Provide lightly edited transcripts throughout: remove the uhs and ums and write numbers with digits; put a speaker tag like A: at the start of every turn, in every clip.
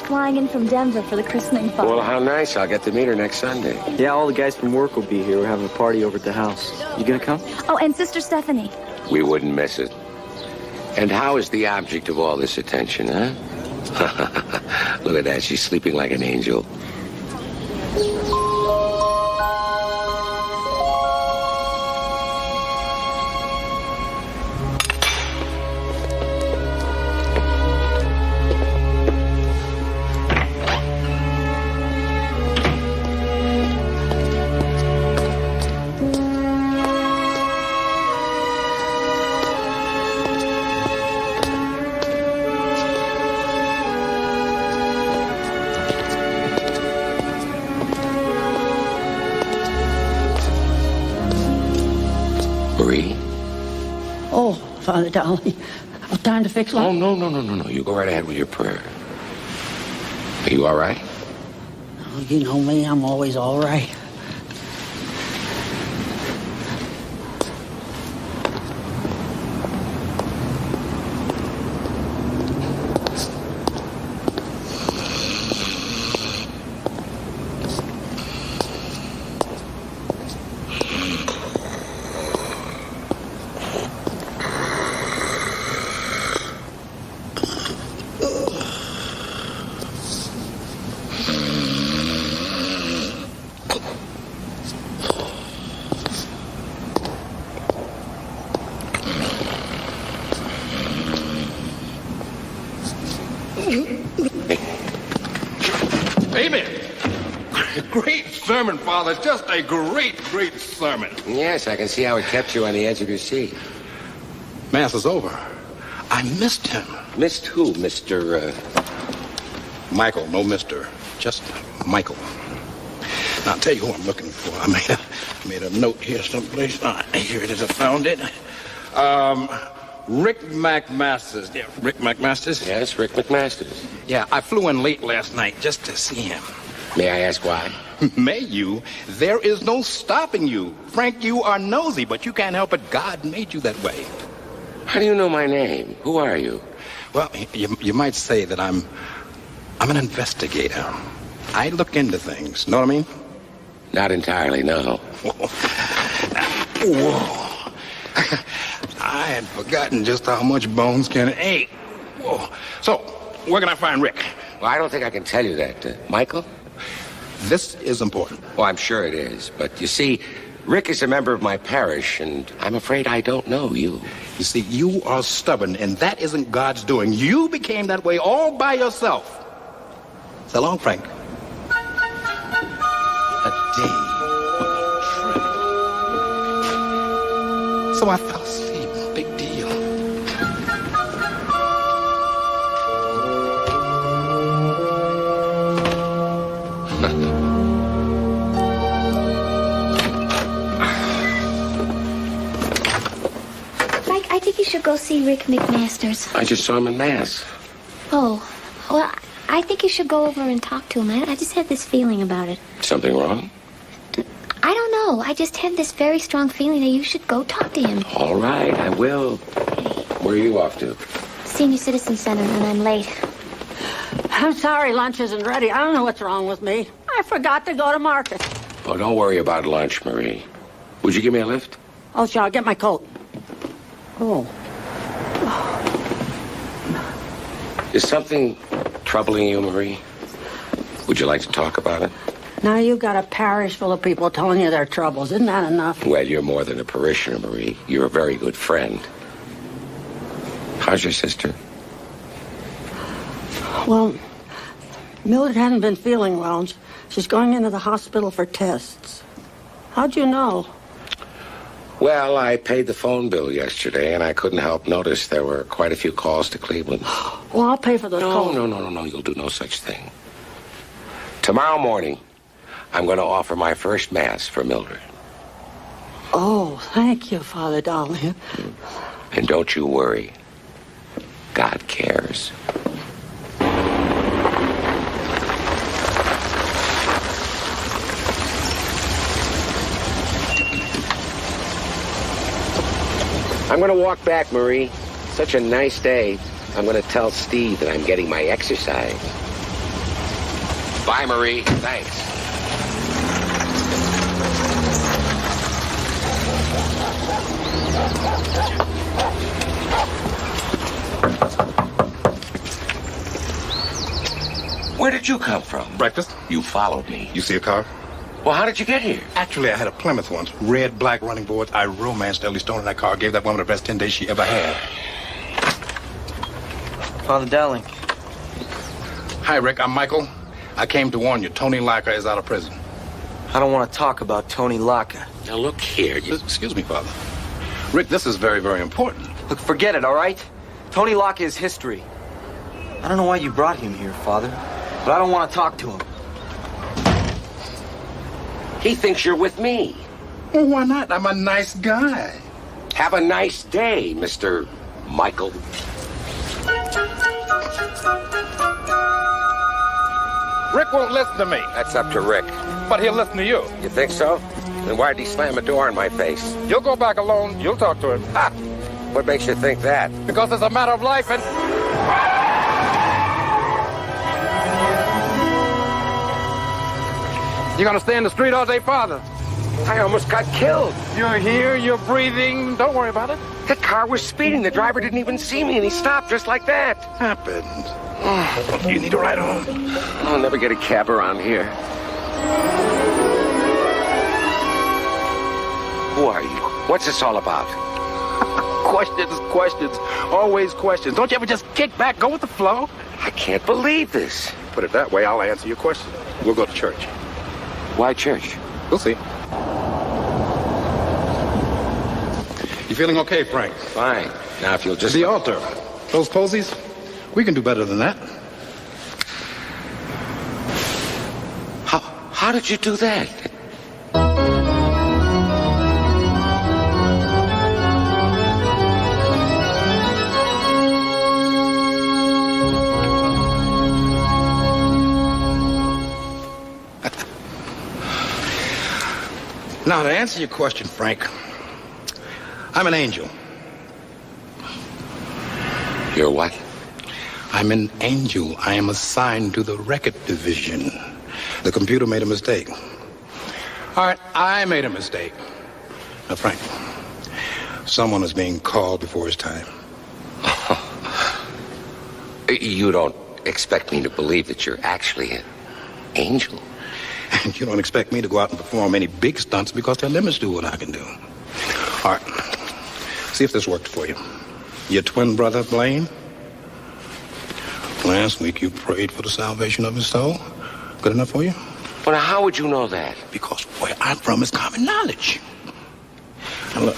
A: flying in from Denver for the christening party.
B: Well, how nice. I'll get to meet her next Sunday.
C: Yeah, all the guys from work will be here. We're having a party over at the house. You gonna come?
A: Oh, and Sister Stephanie.
B: We wouldn't miss it. And how is the object of all this attention, huh? Look at that. She's sleeping like an angel. Marie?
D: Oh, Father Dowling. Time to fix one?
B: Oh, no. You go right ahead with your prayer. Are you all right?
D: Oh, you know me, I'm always all right.
E: Amen. Great sermon, Father. Just a great sermon.
B: Yes, I can see how it kept you on the edge of your seat.
E: Mass is over. I missed him.
B: Missed who, Mr.
E: Michael, no Mr. Just Michael. Now, I'll tell you who I'm looking for. I made a note here someplace. Here it is. I found it. Rick McMasters. Yeah, Rick McMasters?
B: Yes, Rick McMasters.
E: Yeah, I flew in late last night just to see him.
B: May I ask why?
E: May you? There is no stopping you. Frank, you are nosy, but you can't help it. God made you that way.
B: How do you know my name? Who are you?
E: Well, you might say that I'm an investigator. I look into things. Know what I mean?
B: Not entirely, no.
E: Whoa. I had forgotten just how much bones can ache. Whoa. So, where can I find Rick?
B: Well, I don't think I can tell you that. Michael?
E: This is important.
B: Well, I'm sure it is. But you see, Rick is a member of my parish, and I'm afraid I don't know you.
E: You see, you are stubborn, and that isn't God's doing. You became that way all by yourself. So long, Frank. A day. Trip. So I fell asleep. Big deal.
A: Mike, I think you should go see Rick McMasters.
B: I just saw him in Mass.
A: Oh, well, I think you should go over and talk to him. I just have this feeling about it.
B: Something wrong?
A: I don't know. I just have this very strong feeling that you should go talk to him.
B: All right, I will. Where are you off to?
A: Senior Citizen Center, and I'm late.
D: I'm sorry lunch isn't ready. I don't know what's wrong with me. I forgot to go to market.
B: Oh, don't worry about lunch, Marie. Would you give me a lift?
D: Oh, sure, I'll get my coat. Oh.
B: Is something troubling you, Marie? Would you like to talk about it?
D: Now you've got a parish full of people telling you their troubles. Isn't that enough?
B: Well, you're more than a parishioner, Marie. You're a very good friend. How's your sister?
D: Well, Mildred hasn't been feeling well, and she's going into the hospital for tests. How'd you know?
B: Well, I paid the phone bill yesterday, and I couldn't help notice there were quite a few calls to Cleveland.
D: Well, I'll pay for those calls.
B: No. You'll do no such thing. Tomorrow morning, I'm going to offer my first Mass for Mildred.
D: Oh, thank you, Father Dowling.
B: And don't you worry. God cares. I'm going to walk back, Marie. Such a nice day. I'm going to tell Steve that I'm getting my exercise. Bye, Marie. Thanks. Where did you come from?
E: Breakfast?
B: You followed me.
E: You see a car?
B: Well, how did you get here?
E: Actually, I had a Plymouth once. Red, black running boards. I romanced Ellie Stone in that car. Gave that woman the best 10 days she ever had.
C: Father Dowling.
E: Hi, Rick. I'm Michael. I came to warn you. Tony Locker is out of prison.
C: I don't want to talk about Tony Locker.
B: Now, look here.
E: Excuse me, Father. Rick, this is very, very important.
C: Look, forget it, all right? Tony Locker is history. I don't know why you brought him here, Father, but I don't want to talk to him.
B: He thinks you're with me.
E: Well, why not? I'm a nice guy.
B: Have a nice day, Mr. Michael.
E: Rick won't listen to me,
B: That's up to Rick.
E: but he'll listen to you.
B: You think so? Then why'd he slam a door in my face?
E: You'll go back alone. You'll talk to him.
B: Ha! What makes you think that?
E: Because it's a matter of life and... You gonna stay in the street all day, Father?
B: I almost got killed.
E: You're here, you're breathing. Don't worry about it.
B: The car was speeding. The driver didn't even see me, and he stopped just like that.
E: Happened. You need to ride home.
B: I'll never get a cab around here. Who are you? What's this all about?
E: Questions. Always questions. Don't you ever just kick back, go with the flow?
B: I can't believe this.
E: Put it that way, I'll answer your question. We'll go to church.
B: Why church?
E: We'll see. You feeling okay, Frank?
B: Fine. Now, if you'll just...
E: The altar. Those posies? We can do better than that.
B: How did you do that?
E: Now, to answer your question, Frank, I'm an angel.
B: You're what?
E: I'm an angel. I am assigned to the record division. The computer made a mistake. All right, I made a mistake. Now, Frank, someone is being called before his time.
B: You don't expect me to believe that you're actually an angel?
E: And you don't expect me to go out and perform any big stunts because there are limits to what I can do. All right, see if this worked for you. Your twin brother, Blaine? Last week you prayed for the salvation of his soul. Good enough for you?
B: Well, now, how would you know that?
E: Because where I'm from is common knowledge. Now, look.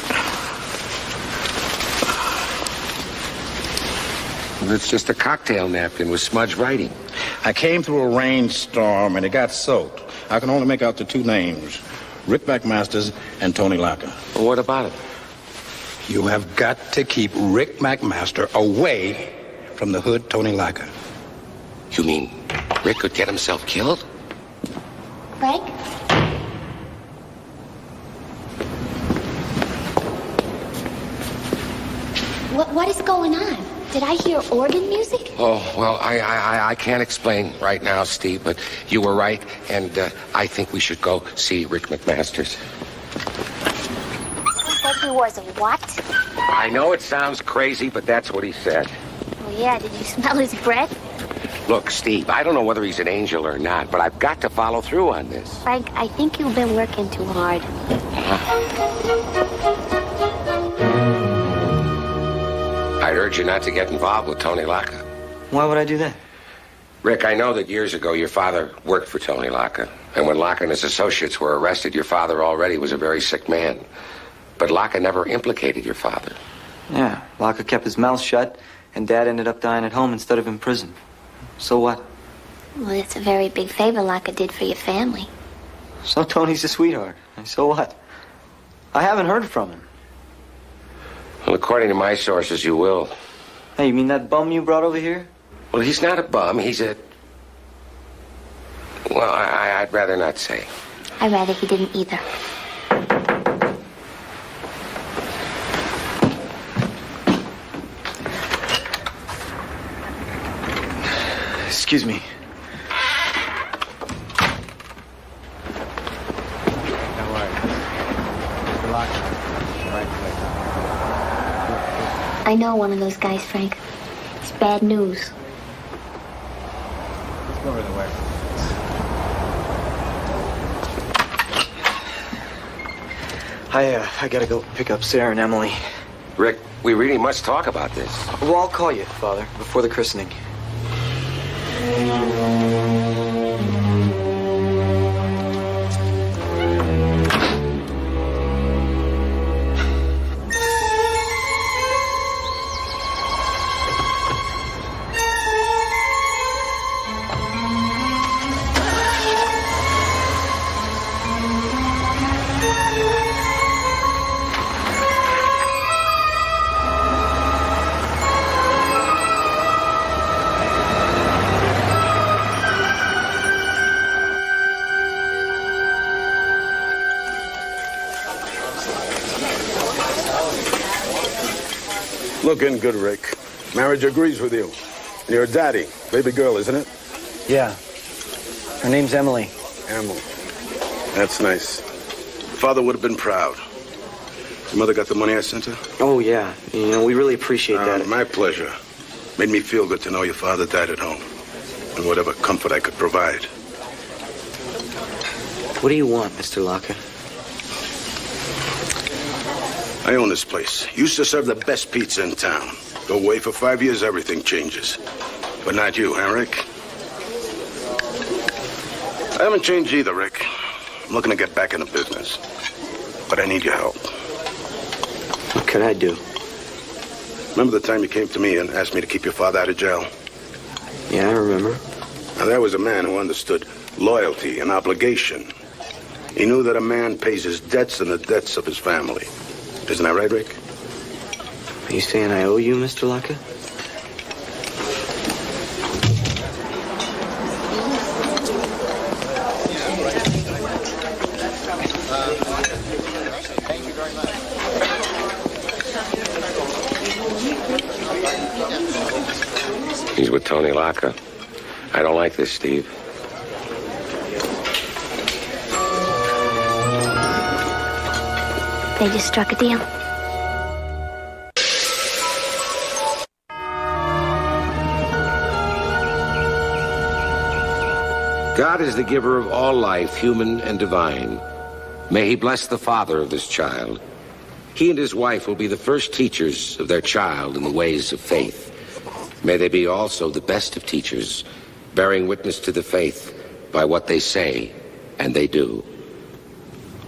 B: Well, it's just a cocktail napkin with smudged writing.
E: I came through a rainstorm and it got soaked. I can only make out the two names, Rick McMasters and Tony Locker.
B: Well, what about it?
E: You have got to keep Rick McMaster away from the hood Tony Locker.
B: You mean Rick could get himself killed?
A: Frank? What is going on? Did I hear organ music?
B: Oh, well, I can't explain right now, Steve, but you were right, and I think we should go see Rick McMasters.
A: He said he was a what?
B: I know it sounds crazy, but that's what he said.
A: Oh, yeah, did you smell his breath?
B: Look, Steve, I don't know whether he's an angel or not, but I've got to follow through on this.
A: Frank, I think you've been working too hard.
B: I'd urge you not to get involved with Tony Locker.
C: Why would I do that?
B: Rick, I know that years ago your father worked for Tony Locker. And when Locker and his associates were arrested, your father already was a very sick man. But Locker never implicated your father.
C: Yeah, Locker kept his mouth shut, and Dad ended up dying at home instead of in prison. So what?
A: Well, it's a very big favor Locke did for your family.
C: So Tony's a sweetheart. And so what? I haven't heard from him.
B: Well, according to my sources, you will.
C: Hey, you mean that bum you brought over here?
B: Well, he's not a bum. He's a... Well, I'd rather not say.
A: I'd rather he didn't either.
C: Excuse me.
A: I know one of those guys, Frank. It's bad news.
C: Let's go the way. I gotta go pick up Sarah and Emily.
B: Rick, we really must talk about this.
C: Well, I'll call you, Father, before the christening.
F: Looking good, Rick. Marriage agrees with you. And you're a daddy. Baby girl, isn't it?
C: Yeah. Her name's Emily.
F: Emily. That's nice. Father would have been proud. Your mother got the money I sent her?
C: Oh, yeah. You know, we really appreciate that.
F: My pleasure. Made me feel good to know your father died at home. And whatever comfort I could provide.
C: What do you want, Mr. Locker?
F: I own this place. Used to serve the best pizza in town. Go away for 5 years, everything changes. But not you, huh, Rick? I haven't changed either, Rick. I'm looking to get back into business. But I need your help.
C: What could I do?
F: Remember the time you came to me and asked me to keep your father out of jail?
C: Yeah, I remember.
F: Now, there was a man who understood loyalty and obligation. He knew that a man pays his debts and the debts of his family. Isn't that right, Rick?
C: Are you saying I owe you, Mr. Locker?
B: He's with Tony Locker. I don't like this, Steve.
A: They just struck a deal.
B: God is the giver of all life, human and divine. May he bless the father of this child. He and his wife will be the first teachers of their child in the ways of faith. May they be also the best of teachers, bearing witness to the faith by what they say and they do.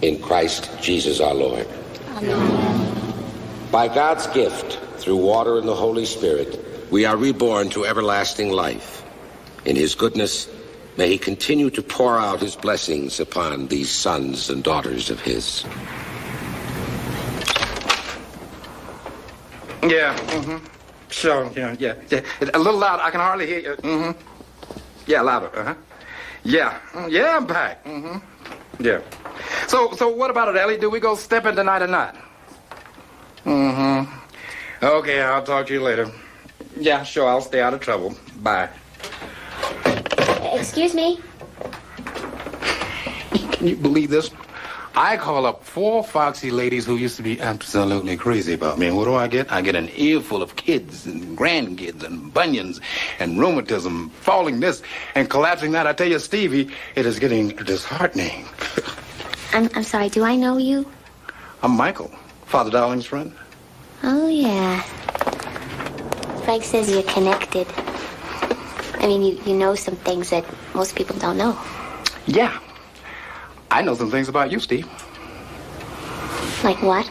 B: In Christ Jesus our Lord. Amen. By God's gift, through water and the Holy Spirit, we are reborn to everlasting life. In his goodness, may he continue to pour out his blessings upon these sons and daughters of his.
E: Yeah, Sure, yeah. A little louder. I can hardly hear you. Yeah, louder, Yeah, I'm back. Yeah. So what about it, Ellie? Do we go stepping tonight or not? Okay, I'll talk to you later. Yeah, sure, I'll stay out of trouble. Bye.
A: Excuse me?
E: Can you believe this? I call up 4 foxy ladies who used to be absolutely crazy about me. And what do I get? I get an earful of kids and grandkids and bunions and rheumatism, falling this and collapsing that. I tell you, Stevie, it is getting disheartening.
A: I'm sorry, do I know you?
E: I'm Michael, Father Dowling's friend.
A: Oh, yeah. Frank says you're connected. I mean, you know some things that most people don't know.
E: Yeah. I know some things about you, Steve.
A: Like what?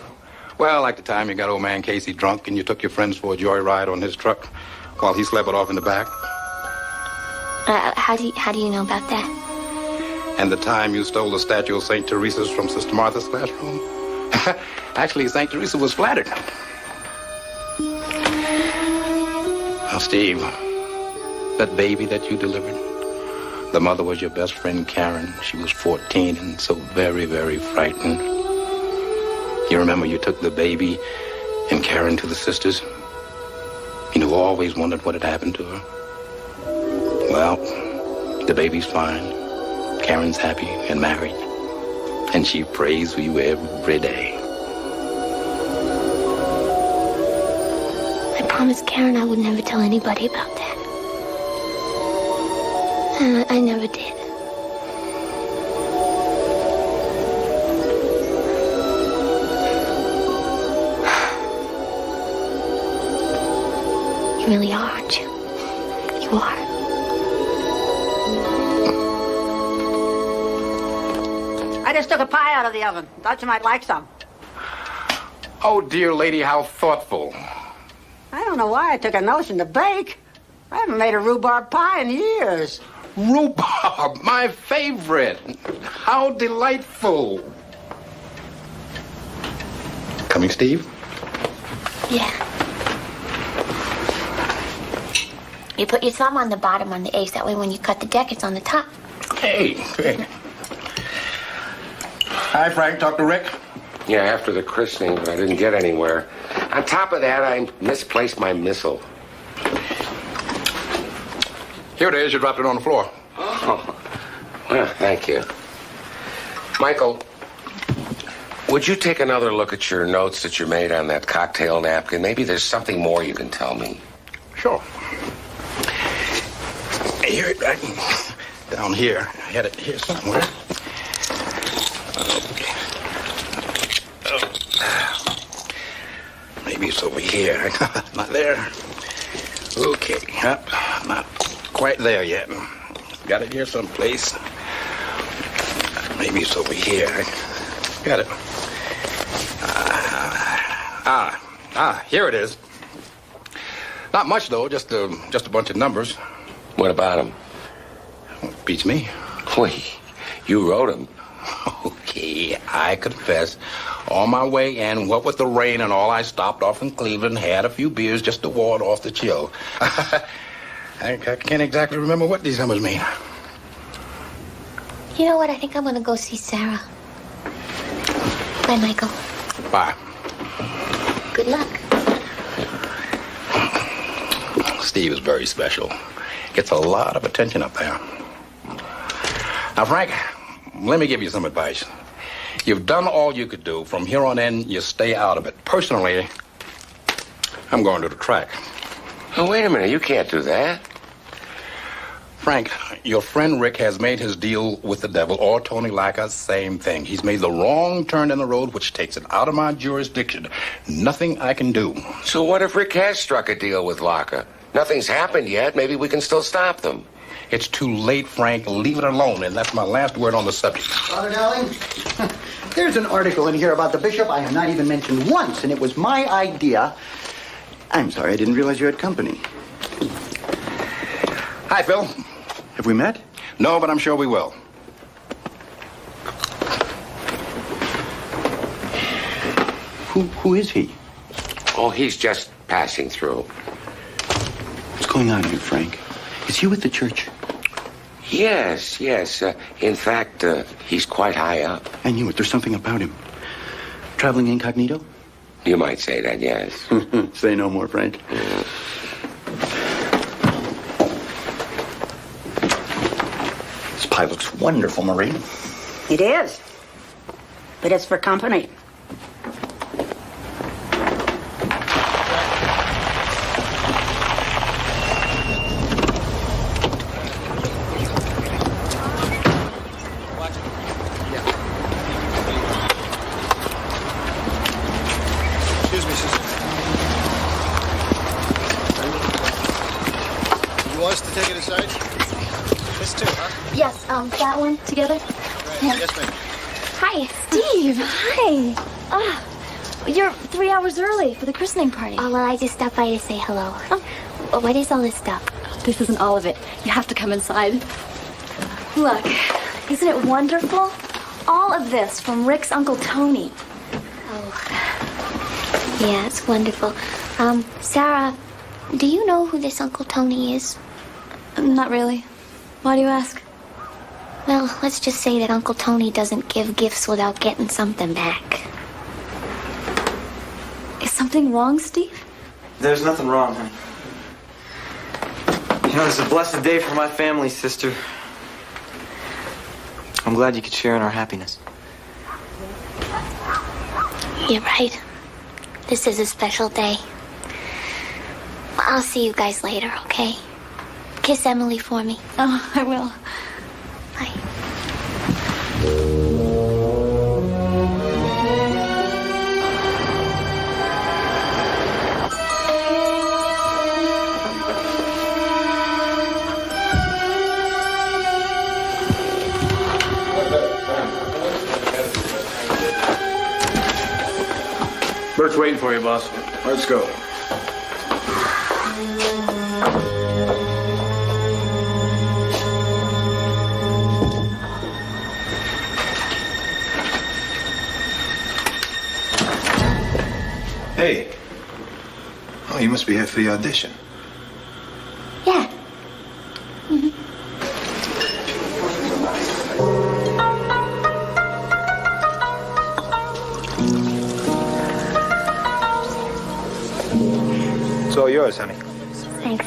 E: Well, like the time you got old man Casey drunk and you took your friends for a joyride on his truck while he slept it off in the back.
A: How do you know about that?
E: And the time you stole the statue of St. Teresa's from Sister Martha's classroom. Actually, St. Teresa was flattered. Now, Steve, that baby that you delivered, the mother was your best friend, Karen. She was 14 and so very, very frightened. You remember you took the baby and Karen to the sisters? You always wondered what had happened to her. Well, the baby's fine. Karen's happy and married. And she prays for you every day.
A: promised Karen I would never tell anybody about that. And I never did. You really are, aren't you? You are.
D: I just took a pie out of the oven. Thought you might like some.
E: Oh, dear lady, how thoughtful.
D: I don't know why I took a notion to bake. I haven't made a rhubarb pie in years.
E: Rhubarb, my favorite. How delightful. Coming, Steve?
A: Yeah. You put your thumb on the bottom on the ace. That way when you cut the deck, it's on the top.
E: Hey, hey. Hi, Frank. Talk to Rick.
B: Yeah, after the christening, but I didn't get anywhere. On top of that, I misplaced my missile.
E: Here it is. You dropped it on the floor.
B: Oh, well, thank you. Michael, would you take another look at your notes that you made on that cocktail napkin? Maybe there's something more you can tell me.
E: Sure. Here, down here. I had it here somewhere. Okay. Maybe it's over here. Not there. Okay. Yep. Not quite there yet. Got it here someplace. Maybe it's over here. Got it. Here it is. Not much though. Just a bunch of numbers.
B: What about them?
E: Beats me.
B: Wait, you wrote them.
E: Okay, I confess. On my way in, what with the rain and all, I stopped off in Cleveland, had a few beers just to ward off the chill. I can't exactly remember what these numbers mean.
A: You know what? I think I'm going to go see Sarah. Bye, Michael.
E: Bye.
A: Good luck.
E: Steve is very special. Gets a lot of attention up there. Now, Frank, let me give you some advice. You've done all you could do. From here on in, you stay out of it. Personally, I'm going to the track.
B: Oh, wait a minute. You can't do that.
E: Frank, your friend Rick has made his deal with the devil, or Tony Lacka, same thing. He's made the wrong turn in the road, which takes it out of my jurisdiction. Nothing I can do.
B: So what if Rick has struck a deal with Lacka? Nothing's happened yet. Maybe we can still stop them.
E: It's too late, Frank. Leave it alone, and that's my last word on the subject.
G: Father Dowling, there's an article in here about the bishop I have not even mentioned once, and it was my idea. I'm sorry, I didn't realize you had company.
E: Hi, Phil.
G: Have we met?
E: No, but I'm sure we will.
G: Who is he?
B: Oh, he's just passing through.
G: What's going on here, Frank? Is he with the church?
B: Yes. In fact, he's quite high up.
G: I knew it. There's something about him. Traveling incognito?
B: You might say that, yes.
G: Say no more, Frank. This pie looks wonderful, Marie.
D: It is. But it's for company.
A: That one together?
H: Yeah. Yes, ma'am.
A: Hi, Steve. Hi.
H: You're 3 hours early for the christening party.
A: Oh, well, I just stopped by to say hello. Oh. What is all this stuff?
H: This isn't all of it. You have to come inside. Look, isn't it wonderful? All of this from Rick's Uncle Tony.
A: Oh. Yeah, it's wonderful. Sarah, do you know who this Uncle Tony is?
H: Not really. Why do you ask?
A: Well, let's just say that Uncle Tony doesn't give gifts without getting something back.
H: Is something wrong, Steve?
C: There's nothing wrong, honey. You know, it's a blessed day for my family, sister. I'm glad you could share in our happiness.
A: You're right. This is a special day. I'll see you guys later, okay? Kiss Emily for me.
H: Oh, I will.
A: Bye.
I: Bert's waiting for you, boss.
F: Let's go.
J: Hey. Oh, you must be here for the audition.
A: Yeah.
J: It's all yours, honey.
A: Thanks.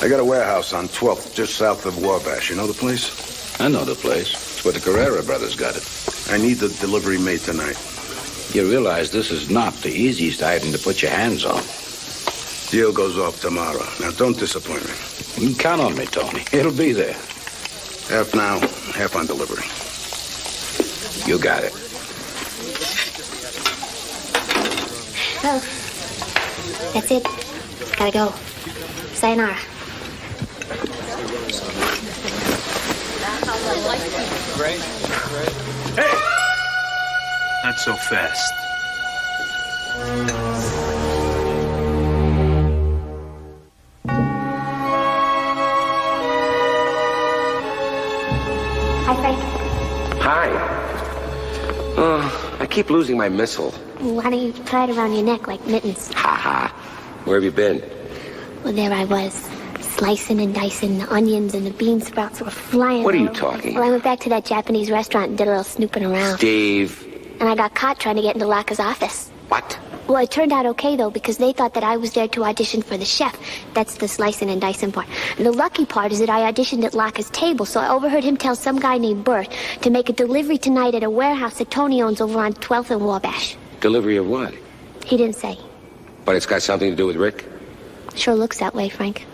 F: I got a warehouse on 12th, just south of Wabash. You know the place?
B: I know the place. It's where the Carrera brothers got it.
F: I need the delivery made tonight.
B: You realize this is not the easiest item to put your hands on.
F: Deal goes off tomorrow. Now, don't disappoint me.
B: You can count on me, Tony. It'll be there.
F: Half now, half on delivery.
B: You got it.
A: Well, that's it. Gotta go. Sayonara.
I: Hey! Not so fast.
A: Hi, Frank.
B: Hi. I keep losing my missile.
A: Why don't you tie it around your neck like mittens?
B: Ha ha. Where have you been?
A: Well, there I was, slicing and dicing the onions, and the bean sprouts were flying.
B: What are you
A: all over.
B: talking?
A: Well, I went back to that Japanese restaurant and did a little snooping around.
B: Steve.
A: And I got caught trying to get into Locke's office.
B: What?
A: Well, it turned out okay, though, because they thought that I was there to audition for the chef. That's the slicing and dicing part. And the lucky part is that I auditioned at Locke's table, so I overheard him tell some guy named Bert to make a delivery tonight at a warehouse that Tony owns over on 12th and Wabash.
B: Delivery of what?
A: He didn't say.
B: But it's got something to do with Rick?
A: Sure looks that way, Frank.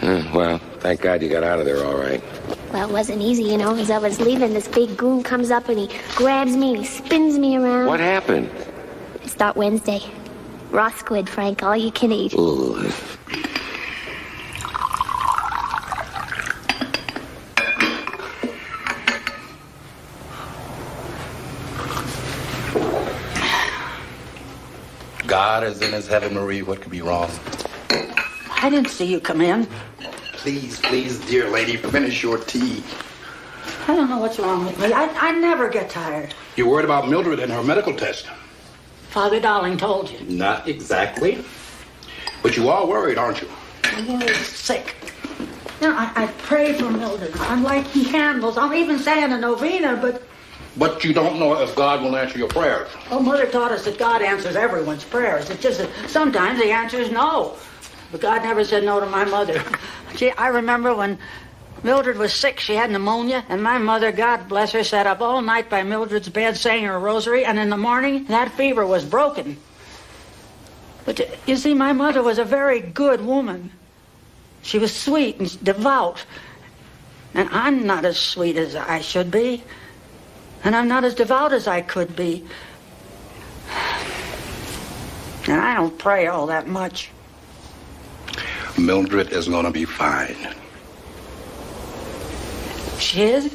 B: Well, thank God you got out of there all right.
A: Well, it wasn't easy, you know. As I was leaving, this big goon comes up and he grabs me and he spins me around.
B: What happened?
A: Start Wednesday. Raw squid, Frank, all you can eat.
B: Ooh.
E: God is in his heaven, Marie. What could be wrong?
D: I didn't see you come in.
E: Please, please, dear lady, finish your tea.
D: I don't know what's wrong with me. I never get tired.
E: You're worried about Mildred and her medical test.
D: Father Dowling told you.
E: Not exactly. But you are worried, aren't you?
D: I'm worried sick. You know, I pray for Mildred. I'm lighting candles. I'm even saying a novena, but...
E: But you don't know if God will answer your prayers.
D: Oh, Mother taught us that God answers everyone's prayers. It's just that sometimes the answer is no. But God never said no to my mother. Gee, I remember when Mildred was sick, she had pneumonia, and my mother, God bless her, sat up all night by Mildred's bed saying her rosary, and in the morning, that fever was broken. But you see, my mother was a very good woman. She was sweet and devout. And I'm not as sweet as I should be. And I'm not as devout as I could be. And I don't pray all that much.
E: Mildred is going to be fine.
D: She is?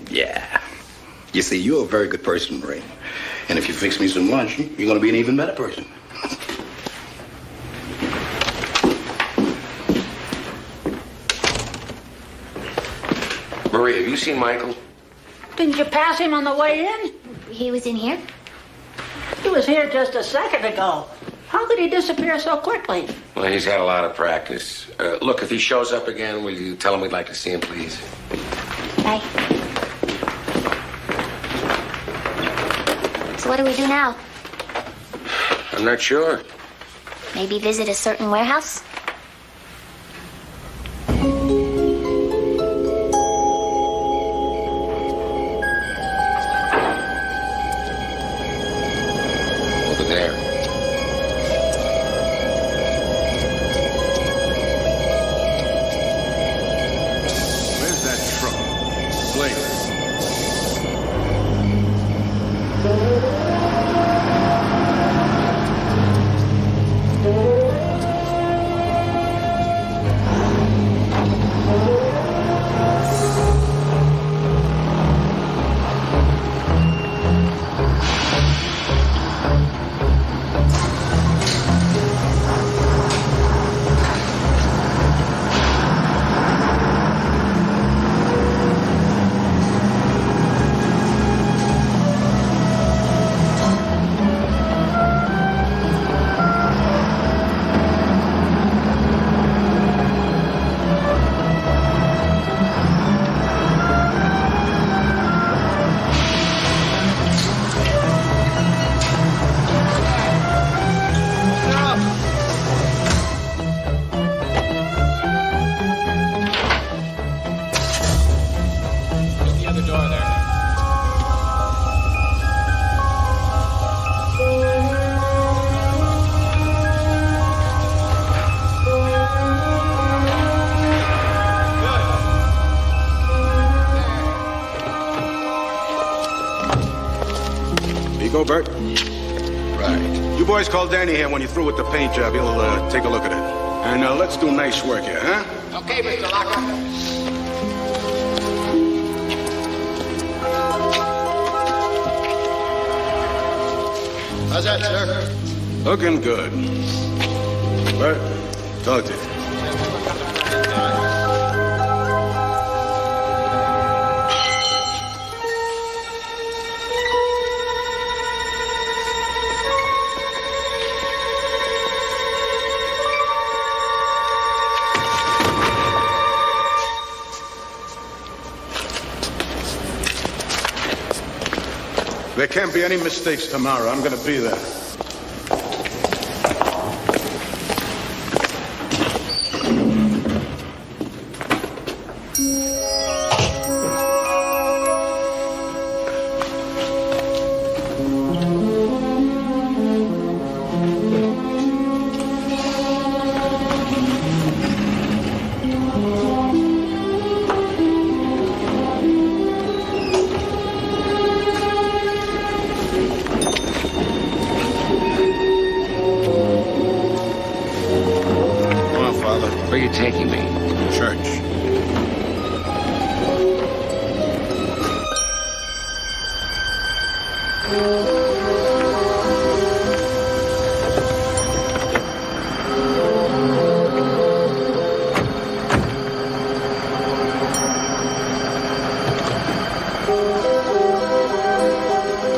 E: Yeah. You see, you're a very good person, Marie. And if you fix me some lunch, you're going to be an even better person.
B: Marie, have you seen Michael?
D: Didn't you pass him on the way in?
A: He was in here?
D: He was here just a second ago. How could he disappear so quickly?
B: Well, he's had a lot of practice. Look, if he shows up again, will you tell him we'd like to see him, please?
A: Bye. So what do we do now?
B: I'm not sure.
A: Maybe visit a certain warehouse?
B: Over there.
F: Where's that truck? Blake.
E: The other door there.
F: Here you go, Bert.
B: Right.
F: You boys call Danny here when you're through with the paint job. He'll take a look at it. And let's do nice work here, huh?
E: Okay, Mr. Locker.
G: How's that, sir?
F: Looking good. Bert, talk to you. There can't be any mistakes tomorrow. I'm going to be there.
B: Where are you taking me?
F: Church.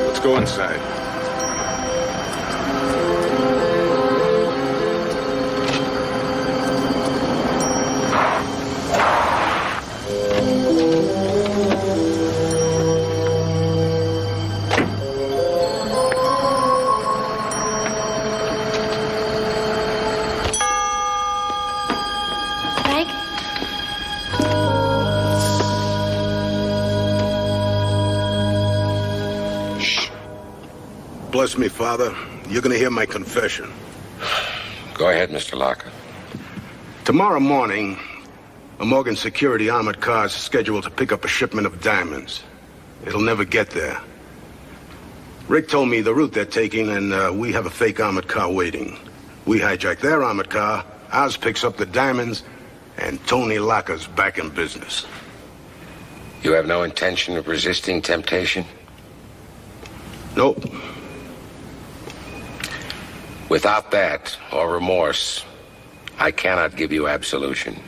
F: Let's go inside.
A: Frank?
F: Shh. Bless me, Father. You're going to hear my confession.
B: Go ahead, Mr. Locker.
F: Tomorrow morning, a Morgan Security armored car is scheduled to pick up a shipment of diamonds. It'll never get there. Rick told me the route they're taking, and we have a fake armored car waiting. We hijack their armored car, ours picks up the diamonds, and Tony Locker's back in business.
B: You have no intention of resisting temptation?
F: Nope.
B: Without that, or remorse, I cannot give you absolution.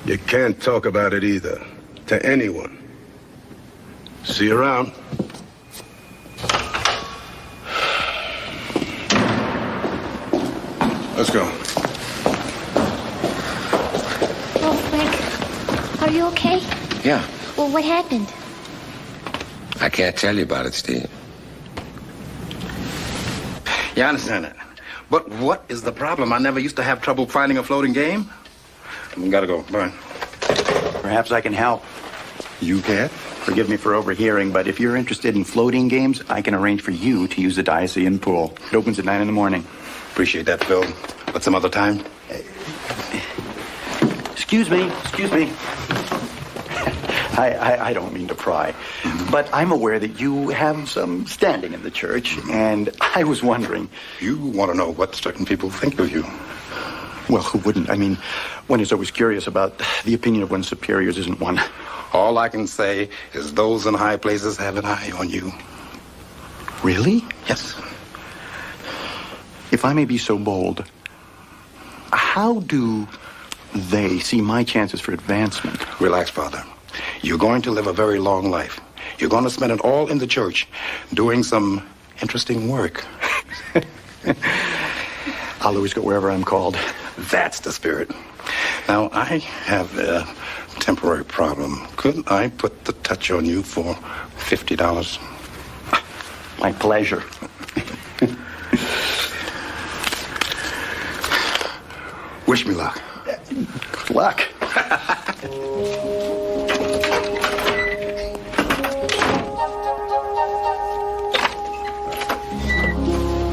F: You can't talk about it either, to anyone. See you around. Let's go.
A: Oh, Frank, are you okay?
B: Yeah.
A: Well, what happened?
B: I can't tell you about it, Steve.
G: You understand it?
E: But what is the problem? I never used to have trouble finding a floating game. Gotta go. Bye.
G: Perhaps I can help.
E: You can?
G: Forgive me for overhearing, but if you're interested in floating games, I can arrange for you to use the diocesan pool. It opens at 9 in the morning.
E: Appreciate that, Phil. But some other time?
G: Excuse me. I don't mean to pry, but I'm aware that you have some standing in the church, and I was wondering...
E: You want to know what certain people think of you.
G: Well, who wouldn't? I mean, one is always curious about the opinion of one's superiors, isn't one?
E: All I can say is those in high places have an eye on you.
G: Really?
E: Yes.
G: If I may be so bold, how do they see my chances for advancement?
E: Relax, Father. You're going to live a very long life. You're going to spend it all in the church doing some interesting work.
G: I'll always go wherever I'm called.
E: That's the spirit. Now, I have a temporary problem. Could I put the touch on you for $50?
G: My pleasure.
E: Wish me luck.
G: Good luck.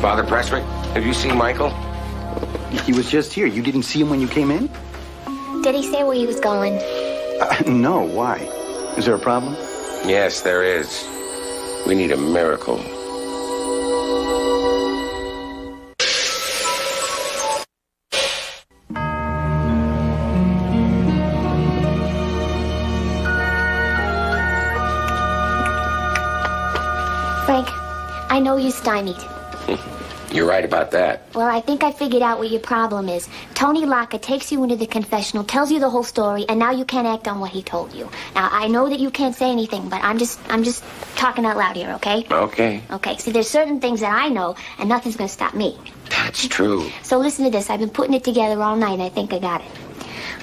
B: Father Prestwick, have you seen Michael?
G: He was just here. You didn't see him when you came in?
A: Did he say where he was going?
G: No, why? Is there a problem?
B: Yes, there is. We need a miracle.
A: Frank, I know you're stymied.
B: You're right about that.
A: Well, I think I figured out what your problem is. Tony Locker takes you into the confessional, tells you the whole story, and now you can't act on what he told you. Now, I know that you can't say anything, but I'm just talking out loud here, okay?
B: Okay.
A: Okay, see, there's certain things that I know, and nothing's gonna stop me.
B: That's true.
A: So listen to this. I've been putting it together all night, and I think I got it.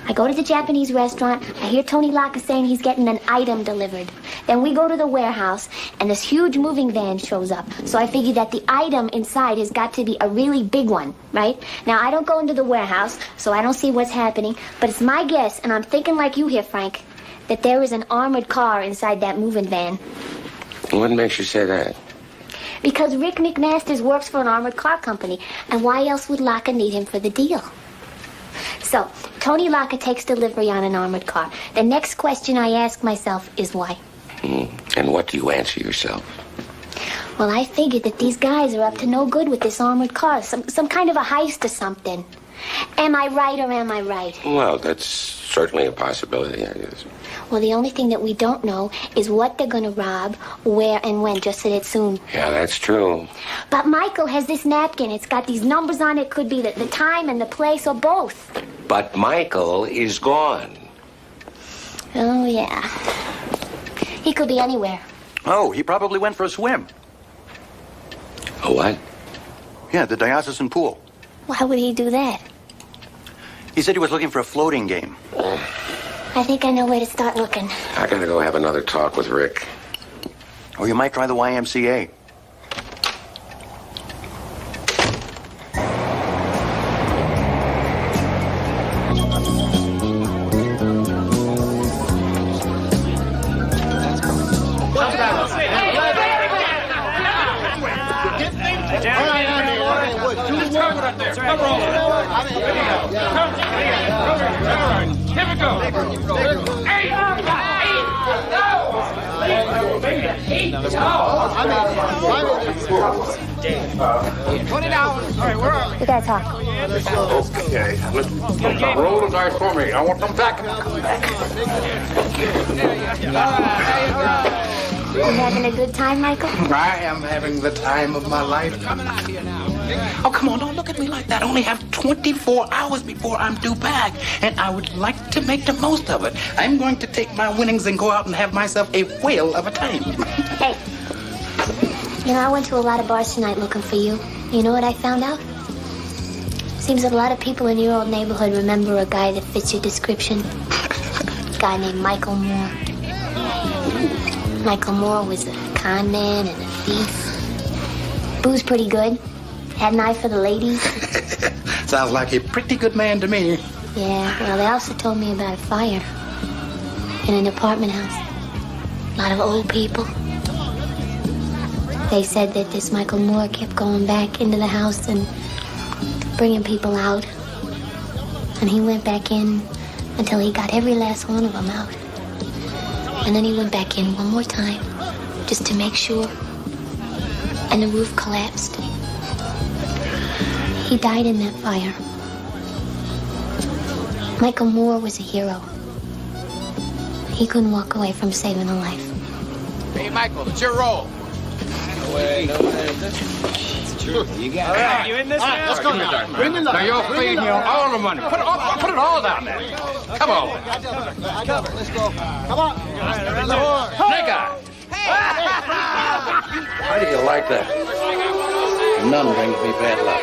A: I go to the Japanese restaurant. I hear Tony Locker saying he's getting an item delivered. Then we go to the warehouse, and this huge moving van shows up. So I figured that the item inside has got to be a really big one, right? Now, I don't go into the warehouse, so I don't see what's happening. But it's my guess, and I'm thinking like you here, Frank, that there is an armored car inside that moving van.
B: What makes you say that?
A: Because Rick McMasters works for an armored car company. And why else would Locker need him for the deal? So, Tony Locker takes delivery on an armored car. The next question I ask myself is why?
B: And what do you answer yourself?
A: Well, I figured that these guys are up to no good with this armored car. Some kind of a heist or something. Am I right or am I right?
B: Well, that's certainly a possibility, I guess.
A: Well, the only thing that we don't know is what they're going to rob, where and when, just so that soon.
B: Yeah, that's true.
A: But Michael has this napkin. It's got these numbers on it. Could be the time and the place or both.
B: But Michael is gone.
A: Oh, yeah. He could be anywhere.
G: Oh, he probably went for a swim.
B: A what?
G: Yeah, the diocesan pool.
A: Why would he do that?
G: He said he was looking for a floating game.
A: I think I know where to start looking.
B: I gotta go have another talk with Rick.
G: Or you might try the YMCA.
K: Here we go. Hey!
A: $20. All right, where are we? We gotta talk.
E: Okay. Let's roll the dice for me. I want them back.
A: You having a good time, Michael?
E: I am having the time of my life. Oh, come on, don't look at me like that. I only have 24 hours before I'm due back, and I would like to make the most of it. I'm going to take my winnings and go out and have myself a whale of a time.
A: Hey, you know, I went to a lot of bars tonight looking for you. You know what I found out? Seems that a lot of people in your old neighborhood remember a guy that fits your description. A guy named Michael Moore. Michael Moore was a con man and a thief. Booze pretty good. Had an eye for the ladies.
E: Sounds like a pretty good man to me.
A: Yeah, well, they also told me about a fire in an apartment house. A lot of old people. They said that this Michael Moore kept going back into the house and bringing people out. And he went back in until he got every last one of them out. And then he went back in one more time, just to make sure. And the roof collapsed. He died in that fire. Michael Moore was a hero. He couldn't walk away from saving a life.
K: Hey, Michael, it's your roll.
B: No way. It's true. You got it.
K: All right, you in this now?
B: Let's go now.
K: Now you're feeding all the money. Put it all down there. Come on.
G: Let's go. Come on.
K: Snake Eye.
B: How do you like that? None brings me bad luck.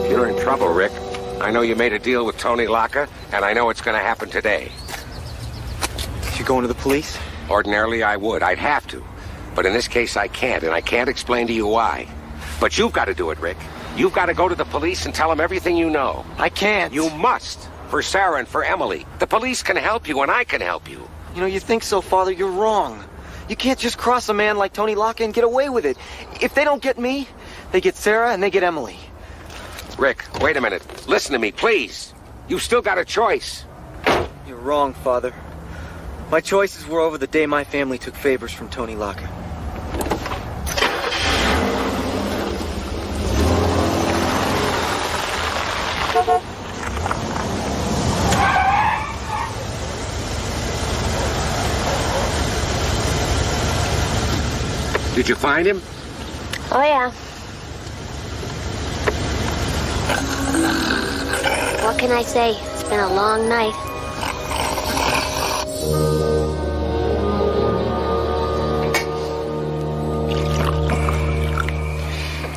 B: You're in trouble, Rick. I know you made a deal with Tony Locke, and I know it's going to happen today.
C: You going to the police?
B: Ordinarily, I would. I'd have to. But in this case, I can't, and I can't explain to you why. But you've got to do it, Rick. You've got to go to the police and tell them everything you know.
C: I can't.
B: You must. For Sarah and for Emily. The police can help you, and I can help you.
C: You know, you think so, Father. You're wrong. You can't just cross a man like Tony Locke and get away with it. If they don't get me, they get Sarah and they get Emily.
B: Rick, wait a minute. Listen to me, please. You've still got a choice.
C: You're wrong, Father. My choices were over the day my family took favors from Tony Locke.
B: Did you find him?
A: Oh, yeah. What can I say? It's been a long night.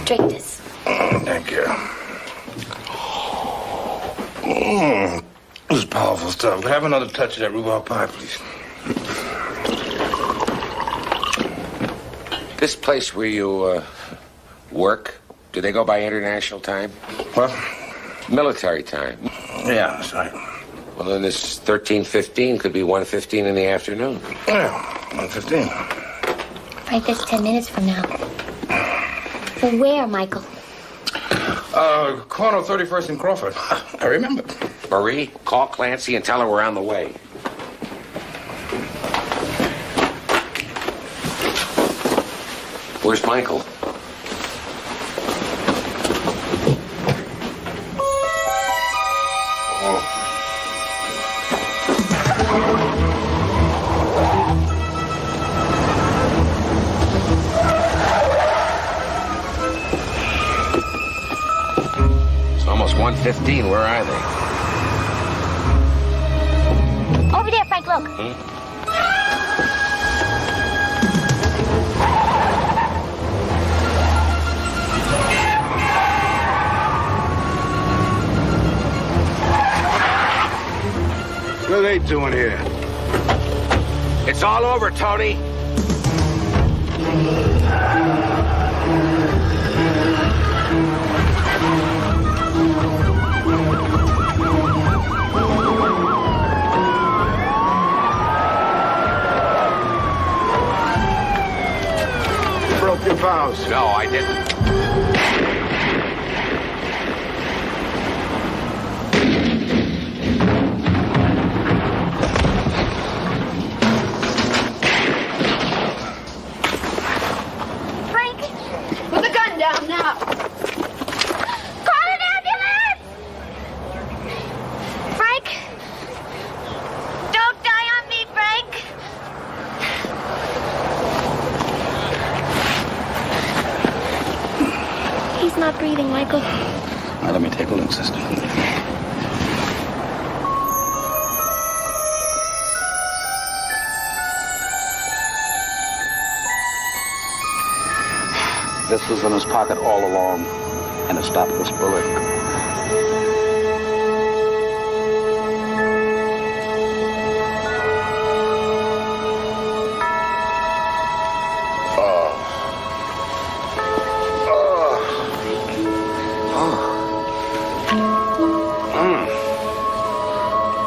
A: Drink this.
J: Thank you. This is powerful stuff. Have another touch of that rhubarb pie, please.
B: This place where you, work, do they go by international time?
J: What?
B: Military time.
J: Yeah, that's right.
B: Well, then this 13:15 could be 1:15 in the afternoon.
J: Yeah, 1:15.
A: Right, that's 10 minutes from now. Well, where, Michael?
J: Corner of 31st and Crawford. I remember.
B: Marie, call Clancy and tell her we're on the way. Where's Michael? It's almost 1:15. Where are they?
A: Over there, Frank, look.
F: What are they doing here?
B: It's all over, Tony.
F: You broke your vows.
B: No, I didn't.
A: Frank, put the gun down now. Call an ambulance! Frank, don't die on me, Frank. He's not breathing, Michael.
E: Now, let me take a look, sister. This was in his pocket all along.
G: and a stopless bullet.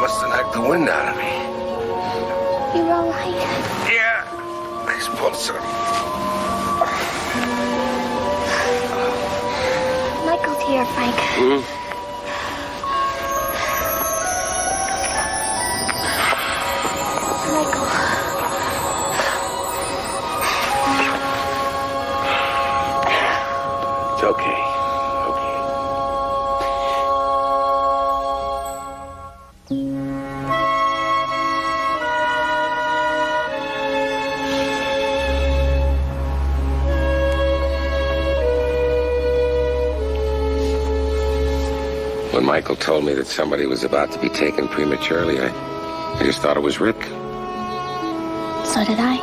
B: Must have knocked the wind out of me.
A: You're all right.
B: Yeah. Nice pulse.
A: Michael's here, Frank. Michael.
B: It's okay. When Michael told me that somebody was about to be taken prematurely, I just thought it was Rick.
A: So did I.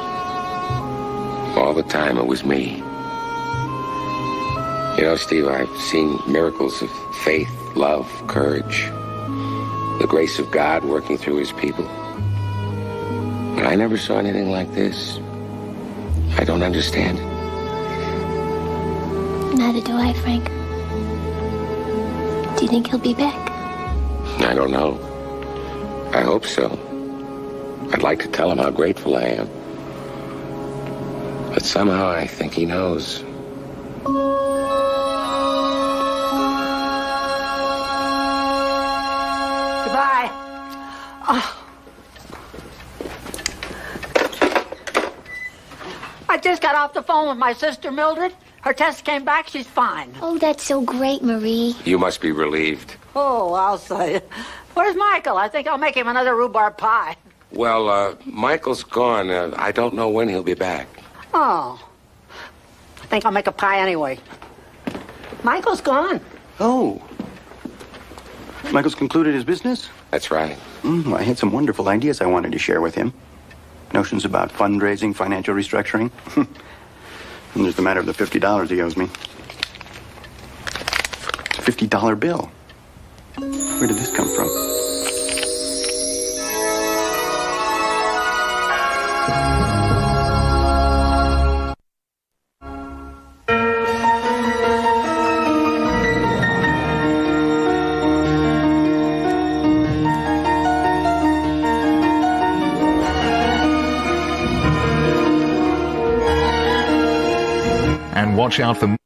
B: All the time, it was me. You know, Steve, I've seen miracles of faith, love, courage, the grace of God working through his people. But I never saw anything like this. I don't understand it.
A: Neither do I, Frank. Do you think he'll be back?
B: I don't know. I hope so. I'd like to tell him how grateful I am. But somehow I think he knows.
D: Goodbye. I just got off the phone with my sister Mildred. Her test came back. She's fine.
A: Oh, that's so great, Marie.
B: You must be relieved.
D: Oh, I'll say. Where's Michael? I think I'll make him another rhubarb pie.
B: Well, Michael's gone. I don't know when he'll be back.
D: Oh. I think I'll make a pie anyway. Michael's gone.
G: Oh. Michael's concluded his business?
B: That's right.
G: I had some wonderful ideas I wanted to share with him. Notions about fundraising, financial restructuring. And there's the matter of the $50 he owes me. It's a $50 bill. Where did this come from?
L: And watch out for...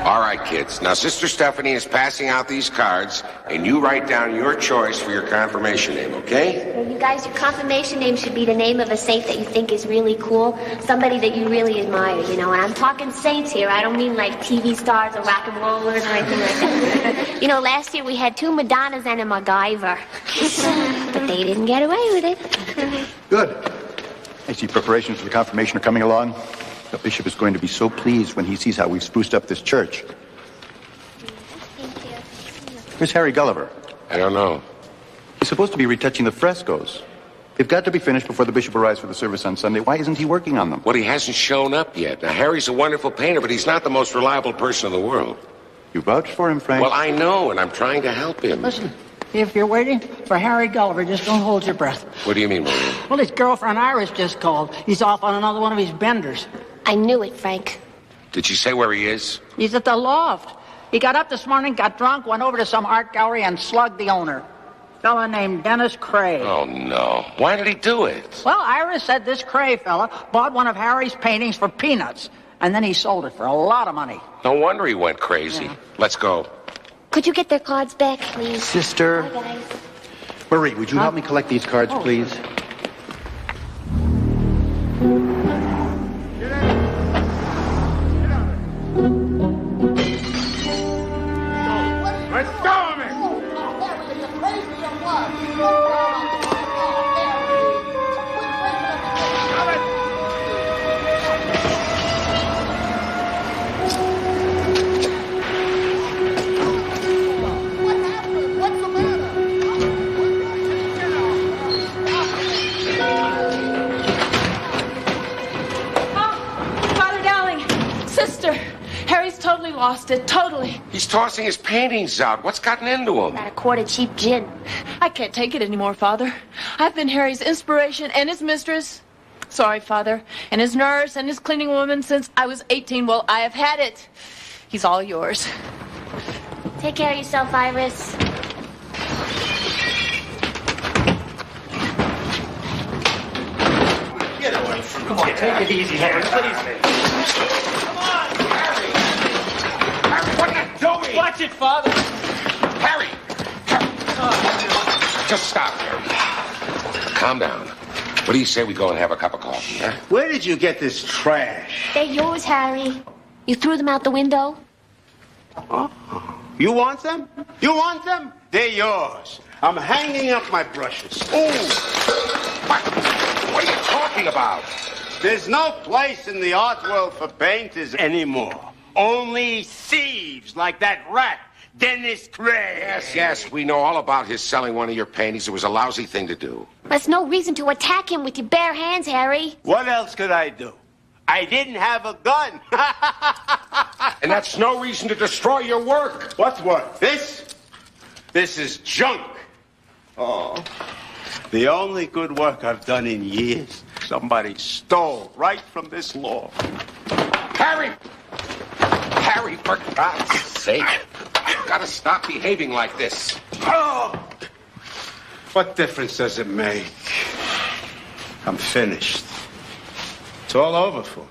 B: All right, kids. Now, Sister Stephanie is passing out these cards, and you write down your choice for your confirmation name, okay?
A: Well, you guys, your confirmation name should be the name of a saint that you think is really cool. Somebody that you really admire, you know. And I'm talking saints here. I don't mean like TV stars or rock and rollers or anything like that. You know, last year we had 2 Madonnas and a MacGyver. But they didn't get away with it.
G: Good. I see preparations for the confirmation are coming along. The bishop is going to be so pleased when he sees how we've spruced up this church. Where's Harry Gulliver?
B: I don't know.
G: He's supposed to be retouching the frescoes. They've got to be finished before the bishop arrives for the service on Sunday. Why isn't he working on them?
B: Well, he hasn't shown up yet. Now, Harry's a wonderful painter, but he's not the most reliable person in the world.
G: You vouch for him, Frank?
B: Well, I know, and I'm trying to help him.
G: Listen,
D: If you're waiting for Harry Gulliver, just don't hold your breath.
B: What do you mean, Marie?
D: Well, his girlfriend Iris just called. He's off on another one of his benders.
A: I knew it, Frank.
B: Did she say where he is?
D: He's at the loft. He got up this morning, got drunk, went over to some art gallery and slugged the owner. Fella named Dennis Cray.
B: Oh, no. Why did he do it?
D: Well, Iris said this Cray fella bought one of Harry's paintings for peanuts, and then he sold it for a lot of money.
B: No wonder he went crazy.
D: Yeah.
B: Let's go.
A: Could you get their cards back, please?
G: Sister.
A: Bye, guys.
G: Marie, would you help me collect these cards, please?
K: Let's go, man!
M: Father Dowling, sister, Harry's totally lost it, totally.
B: He's tossing his paintings out. What's gotten into him?
A: Got a quart of cheap gin.
M: I can't take it anymore, Father. I've been Harry's inspiration and his mistress. Sorry, Father. And his nurse and his cleaning woman since I was 18. Well, I have had it. He's all yours.
A: Take care of yourself, Iris.
K: Get away from me. Come on, take it easy, Harry. Please.
B: Come on, Harry! Harry, what are you doing?
K: Watch it, Father.
B: Harry! Just stop, Harry. Calm down. What do you say we go and have a cup of coffee, huh?
J: Where did you get this trash?
A: They're yours, Harry. You threw them out the window?
J: Oh, you want them? You want them? They're yours. I'm hanging up my brushes.
B: What are you talking about?
J: There's no place in the art world for painters anymore. Only thieves like that rat, Dennis Cray.
B: Yes, we know all about his selling one of your paintings. It was a lousy thing to do.
A: That's no reason to attack him with your bare hands, Harry.
J: What else could I do? I didn't have a gun.
B: And that's no reason to destroy your work.
J: What's work? This? This is junk. Oh, the only good work I've done in years, somebody stole right from this lawn.
B: Harry! Harry, for God's sake. You've got to stop behaving like this.
J: Oh! What difference does it make? I'm finished. It's all over for me.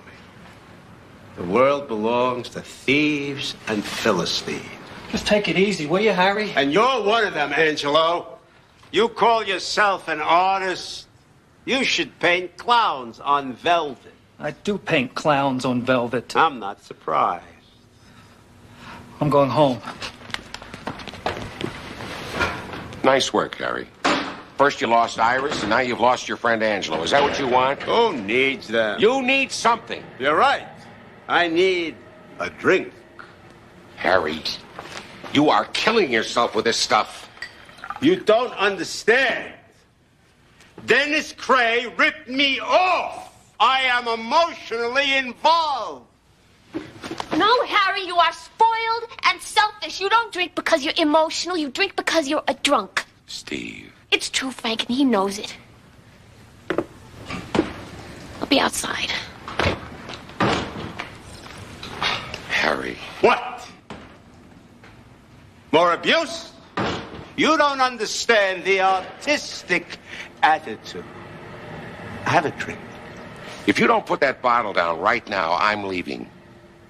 J: The world belongs to thieves and Philistines.
K: Just take it easy, will you, Harry?
J: And you're one of them, Angelo. You call yourself an artist. You should paint clowns on velvet.
K: I do paint clowns on velvet.
J: I'm not surprised.
K: I'm going home.
B: Nice work, Harry. First you lost Iris, and now you've lost your friend Angelo. Is that what you want?
J: Who needs them?
B: You need something.
J: You're right. I need a drink.
B: Harry, you are killing yourself with this stuff.
J: You don't understand. Dennis Cray ripped me off. I am emotionally involved.
A: No, Harry, you are spoiled and selfish. You don't drink because you're emotional. You drink because you're a drunk.
B: Steve.
A: It's true, Frank, and he knows it. I'll be outside.
B: Harry.
J: What? More abuse? You don't understand the artistic attitude. Have a drink.
B: If you don't put that bottle down right now, I'm leaving.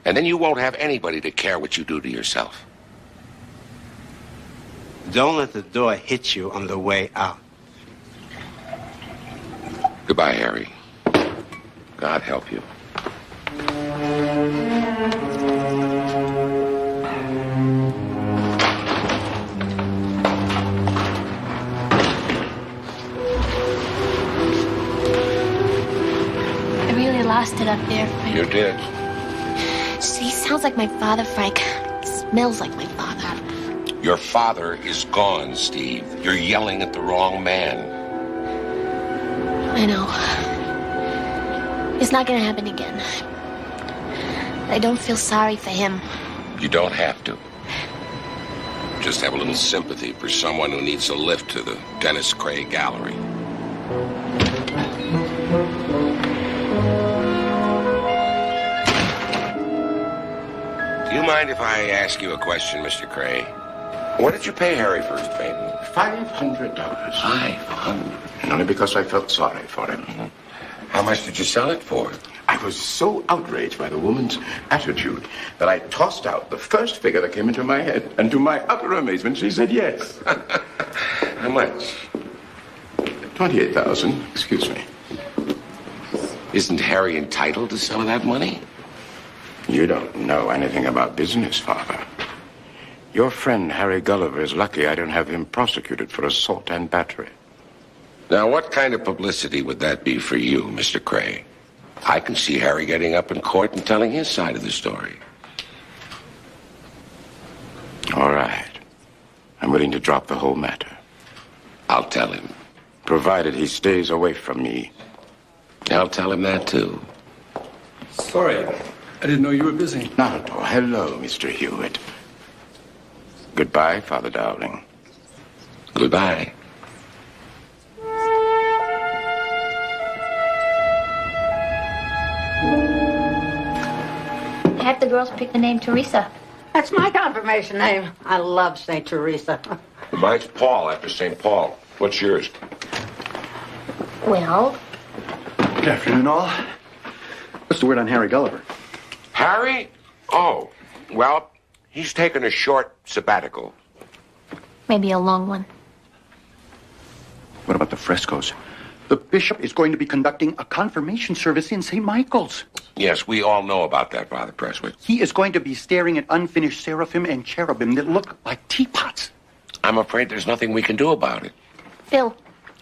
B: And then you won't have anybody to care what you do to yourself.
J: Don't let the door hit you on the way out.
B: Goodbye, Harry. God help you.
A: I really lost it up there, Frank.
B: You did.
A: See, sounds like my father, Frank. Smells like my father.
B: Your father is gone, Steve. You're yelling at the wrong man.
A: I know. It's not gonna happen again. I don't feel sorry for him.
B: You don't have to. just have a little sympathy for someone who needs a lift to the Dennis Cray Gallery. Do you mind if I ask you a question, Mr. Cray? What did you pay Harry for his painting?
E: $500.
B: $500.
E: And only because I felt sorry for him.
B: How much did you sell it for?
E: I was so outraged by the woman's attitude that I tossed out the first figure that came into my head. And to my utter amazement, she said yes.
B: How much?
E: 28,000. Excuse me.
B: Isn't Harry entitled to some of that money?
E: You don't know anything about business, Father. Your friend Harry Gulliver is lucky I don't have him prosecuted for assault and battery.
B: Now, what kind of publicity would that be for you, Mr. Cray? I can see Harry getting up in court and telling his side of the story.
E: All right. I'm willing to drop the whole matter.
B: I'll tell him.
E: Provided he stays away from me.
B: I'll tell him that, too.
N: Sorry, I didn't know you were busy.
E: Not at all. Hello, Mr. Hewitt. Goodbye, Father Dowling.
B: Goodbye.
A: Have the girls pick the name Teresa.
D: That's my confirmation name. I love St. Teresa.
B: Mine's Paul, after St. Paul. What's yours?
A: Well,
G: Good afternoon, all. What's the word on Harry Gulliver?
B: Harry? Oh, well, he's taken a short sabbatical.
A: maybe a long one.
G: What about the frescoes? The bishop is going to be conducting a confirmation service in St. Michael's.
B: Yes, we all know about that, Father Presswick.
G: He is going to be staring at unfinished seraphim and cherubim that look like teapots.
B: I'm afraid there's nothing we can do about it.
A: Phil,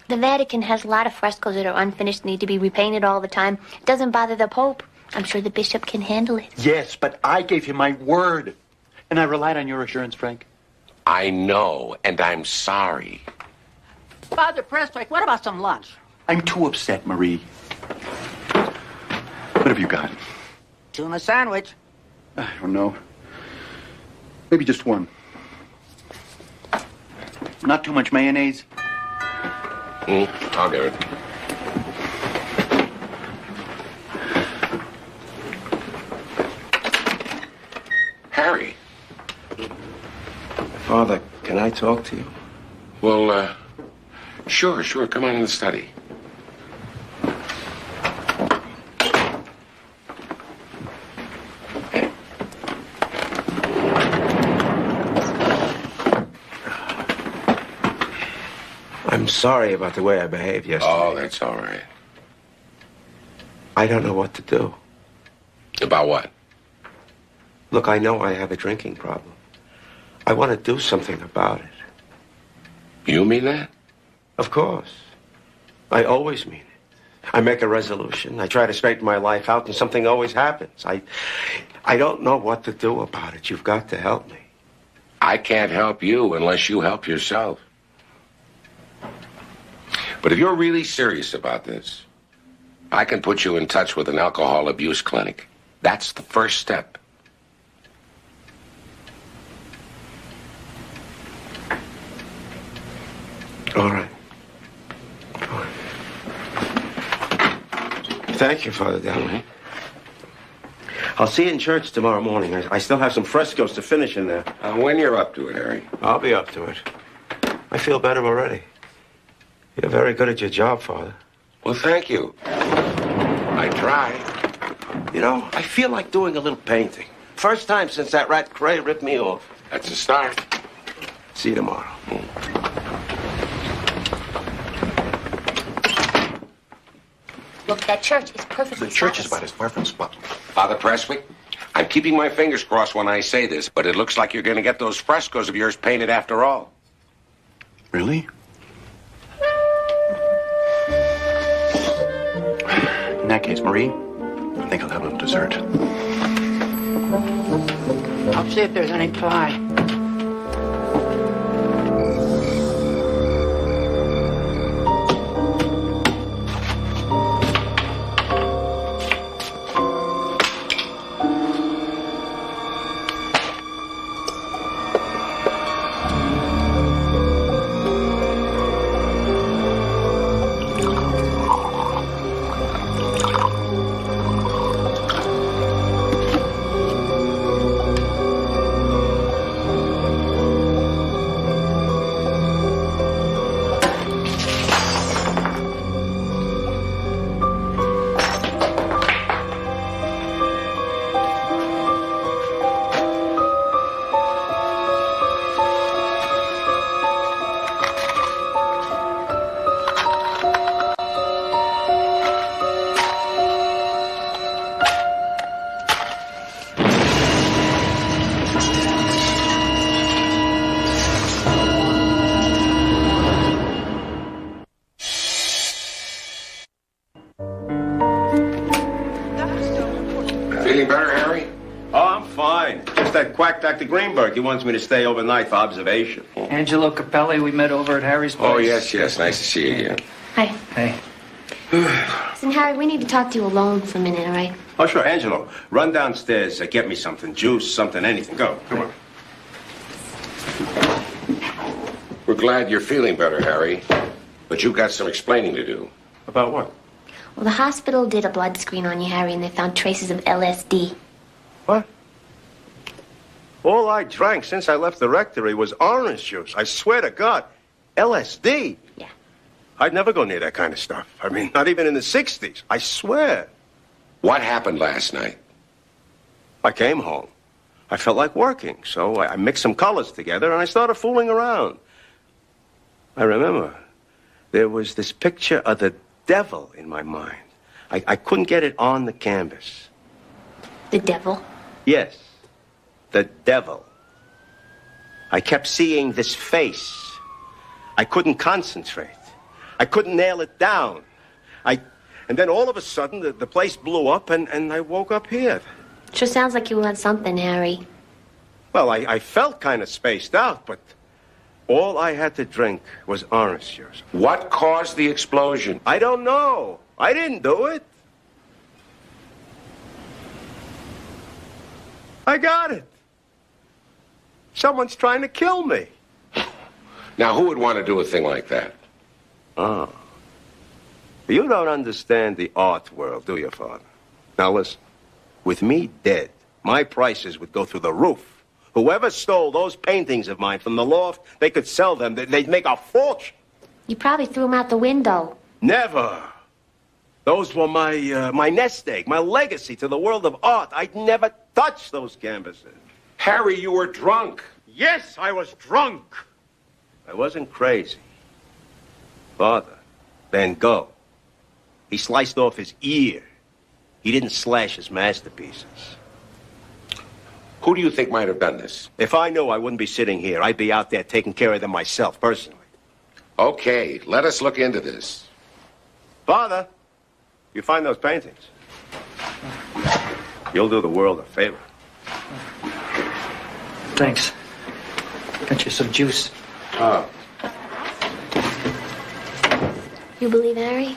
A: the Vatican has a lot of frescoes that are unfinished, need to be repainted all the time. It doesn't bother the Pope. I'm sure the bishop can handle it.
G: Yes, but I gave him my word. And I relied on your assurance, Frank.
B: I know, and I'm sorry.
D: Father Prestwick, what about some lunch?
G: I'm too upset, Marie. What have you got?
D: Tuna sandwich.
G: I don't know. Maybe just one. Not too much mayonnaise.
B: I'll get it. Harry.
J: Father, can I talk to you?
B: Well, sure. Come on in the study.
J: I'm sorry about the way I behaved yesterday.
B: Oh, that's all right.
J: I don't know what to do.
B: About what?
J: Look, I know I have a drinking problem. I want to do something about it.
B: You mean that?
J: Of course. I always mean it. I make a resolution. I try to straighten my life out, and something always happens. I don't know what to do about it. You've got to help me.
B: I can't help you unless you help yourself. But if you're really serious about this, I can put you in touch with an alcohol abuse clinic. That's the first step.
J: All right. Thank you, Father Dowling. I'll see you in church tomorrow morning. I still have some frescoes to finish in there.
B: When you're up to it, Harry.
J: I'll be up to it. I feel better already. You're very good at your job, Father.
B: Well, thank you. I try.
J: You know, I feel like doing a little painting. First time since that rat Cray ripped me off.
B: That's a start.
J: See you tomorrow.
A: Look, that church is perfectly
E: The church is
A: spotless.
E: about his perfect spot.
B: Father Presswick, I'm keeping my fingers crossed when I say this, but it looks like you're going to get those frescoes of yours painted after all.
E: Really? In that case, Marie, I think I'll have a little dessert.
D: I'll see if there's any pie.
B: better, Harry?
J: Oh, I'm fine. Just that quack Dr. Greenberg. He wants me to stay overnight for observation.
O: Angelo Capelli, we met over at Harry's place.
B: Oh, yes. Nice to see you again.
A: Hi.
O: Hey.
A: Listen, Harry, we need to talk to you alone for a minute, all right?
J: Oh, sure. Angelo, run downstairs. Get me something. Juice, something, anything. Go. Come on.
B: We're glad you're feeling better, Harry. But you've got some explaining to do.
J: About what?
A: Well, the hospital did a blood screen on you, Harry, and they found traces of LSD.
J: What? All I drank since I left the rectory was orange juice. I swear to God. LSD?
A: Yeah.
J: I'd never go near that kind of stuff. I mean, not even in the 60s. I swear.
B: What happened last night?
J: I came home. I felt like working, so I mixed some colors together and I started fooling around. I remember there was this picture of the devil in my mind. I couldn't get it on the canvas.
A: The devil?
J: Yes, the devil. I kept seeing this face. I couldn't concentrate. I couldn't nail it down. And then all of a sudden, the place blew up, and I woke up here.
A: Sure sounds like you want something, Harry.
J: Well, I felt kind of spaced out, but all I had to drink was orange juice.
B: What caused the explosion?
J: I don't know. I didn't do it. I got it. Someone's trying to kill me.
B: Now, who would want to do a thing like that?
J: Oh. You don't understand the art world, do you, Father? Now listen, with me dead, my prices would go through the roof. Whoever stole those paintings of mine from the loft, they could sell them. They'd make a fortune.
A: You probably threw them out the window.
J: Never. Those were my nest egg, my legacy to the world of art. I'd never touch those canvases.
B: Harry, you were drunk.
J: Yes, I was drunk. I wasn't crazy. Father, Van Gogh, he sliced off his ear. He didn't slash his masterpieces.
B: Who do you think might have done this?
J: If I knew, I wouldn't be sitting here. I'd be out there taking care of them myself, personally.
B: Okay, let us look into this.
J: Father, you find those paintings, you'll do the world a favor.
O: Thanks. Got you some juice.
A: You believe Harry?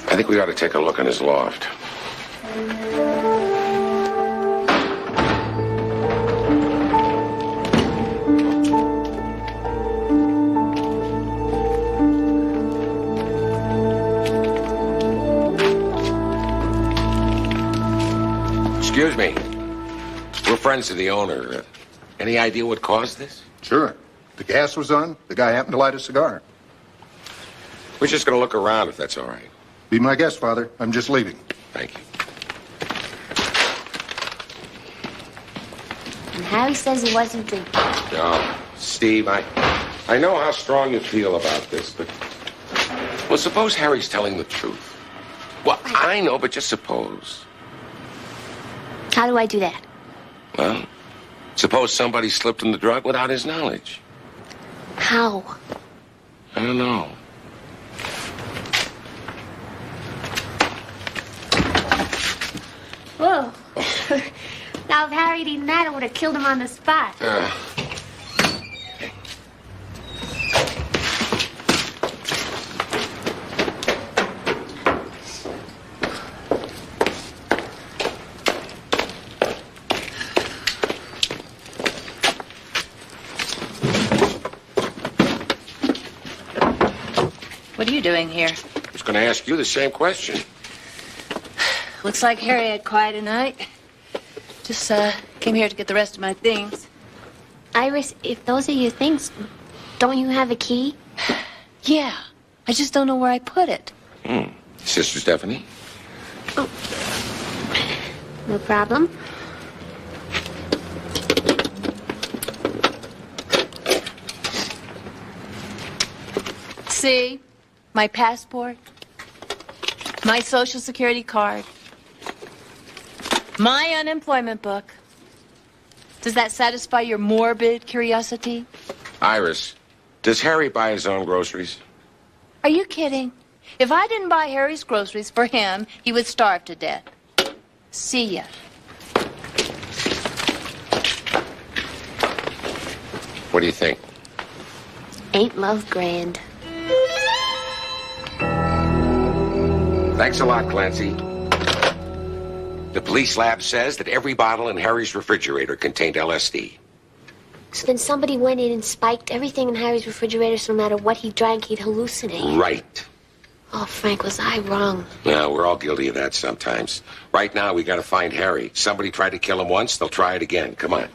B: I think we ought to take a look in his loft. Excuse me. We're friends of the owner. Any idea what caused this?
P: Sure. The gas was on. The guy happened to light a cigar.
B: We're just going to look around, if that's all right.
P: Be my guest, Father. I'm just leaving.
B: Thank you.
A: And Harry says he wasn't drinking.
B: Oh, Steve, I know how strong you feel about this, but... Well, suppose Harry's telling the truth. Well, I know, but just suppose.
A: How do I do that?
B: Well, suppose somebody slipped him the drug without his knowledge.
A: How?
B: I don't know.
A: Whoa. Now, if Harry'd eaten that, it would have killed him on the spot.
M: What are you doing here?
B: I was going to ask you the same question.
M: Looks like Harry had quite a night. Just came here to get the rest of my things.
A: Iris, if those are your things, don't you have a key?
M: Yeah, I just don't know where I put it.
B: Sister Stephanie?
A: Oh. No problem.
M: See? My passport. My Social Security card. My unemployment book. Does that satisfy your morbid curiosity?
B: Iris, does Harry buy his own groceries?
M: Are you kidding? If I didn't buy Harry's groceries for him, he would starve to death. See ya.
B: What do you think?
A: Ain't love grand?
B: Thanks a lot, Clancy. The police lab says that every bottle in Harry's refrigerator contained LSD.
A: So then somebody went in and spiked everything in Harry's refrigerator, so no matter what he drank, he'd hallucinate.
B: Right.
A: Oh, Frank, was I wrong?
B: Yeah, we're all guilty of that sometimes. Right now, we gotta find Harry. Somebody tried to kill him once, they'll try it again. Come on.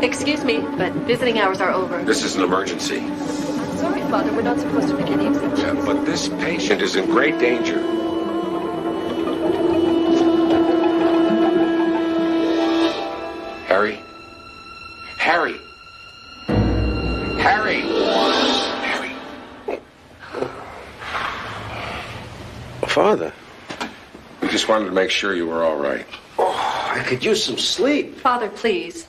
M: Excuse me, but visiting hours are over.
B: This is an emergency.
M: Sorry, Father, we're not supposed to make any exceptions.
B: Yeah, but this patient is in great danger. Harry? Harry! Harry! Harry!
J: Father.
B: We just wanted to make sure you were all right.
J: Oh, I could use some sleep.
M: Father, please.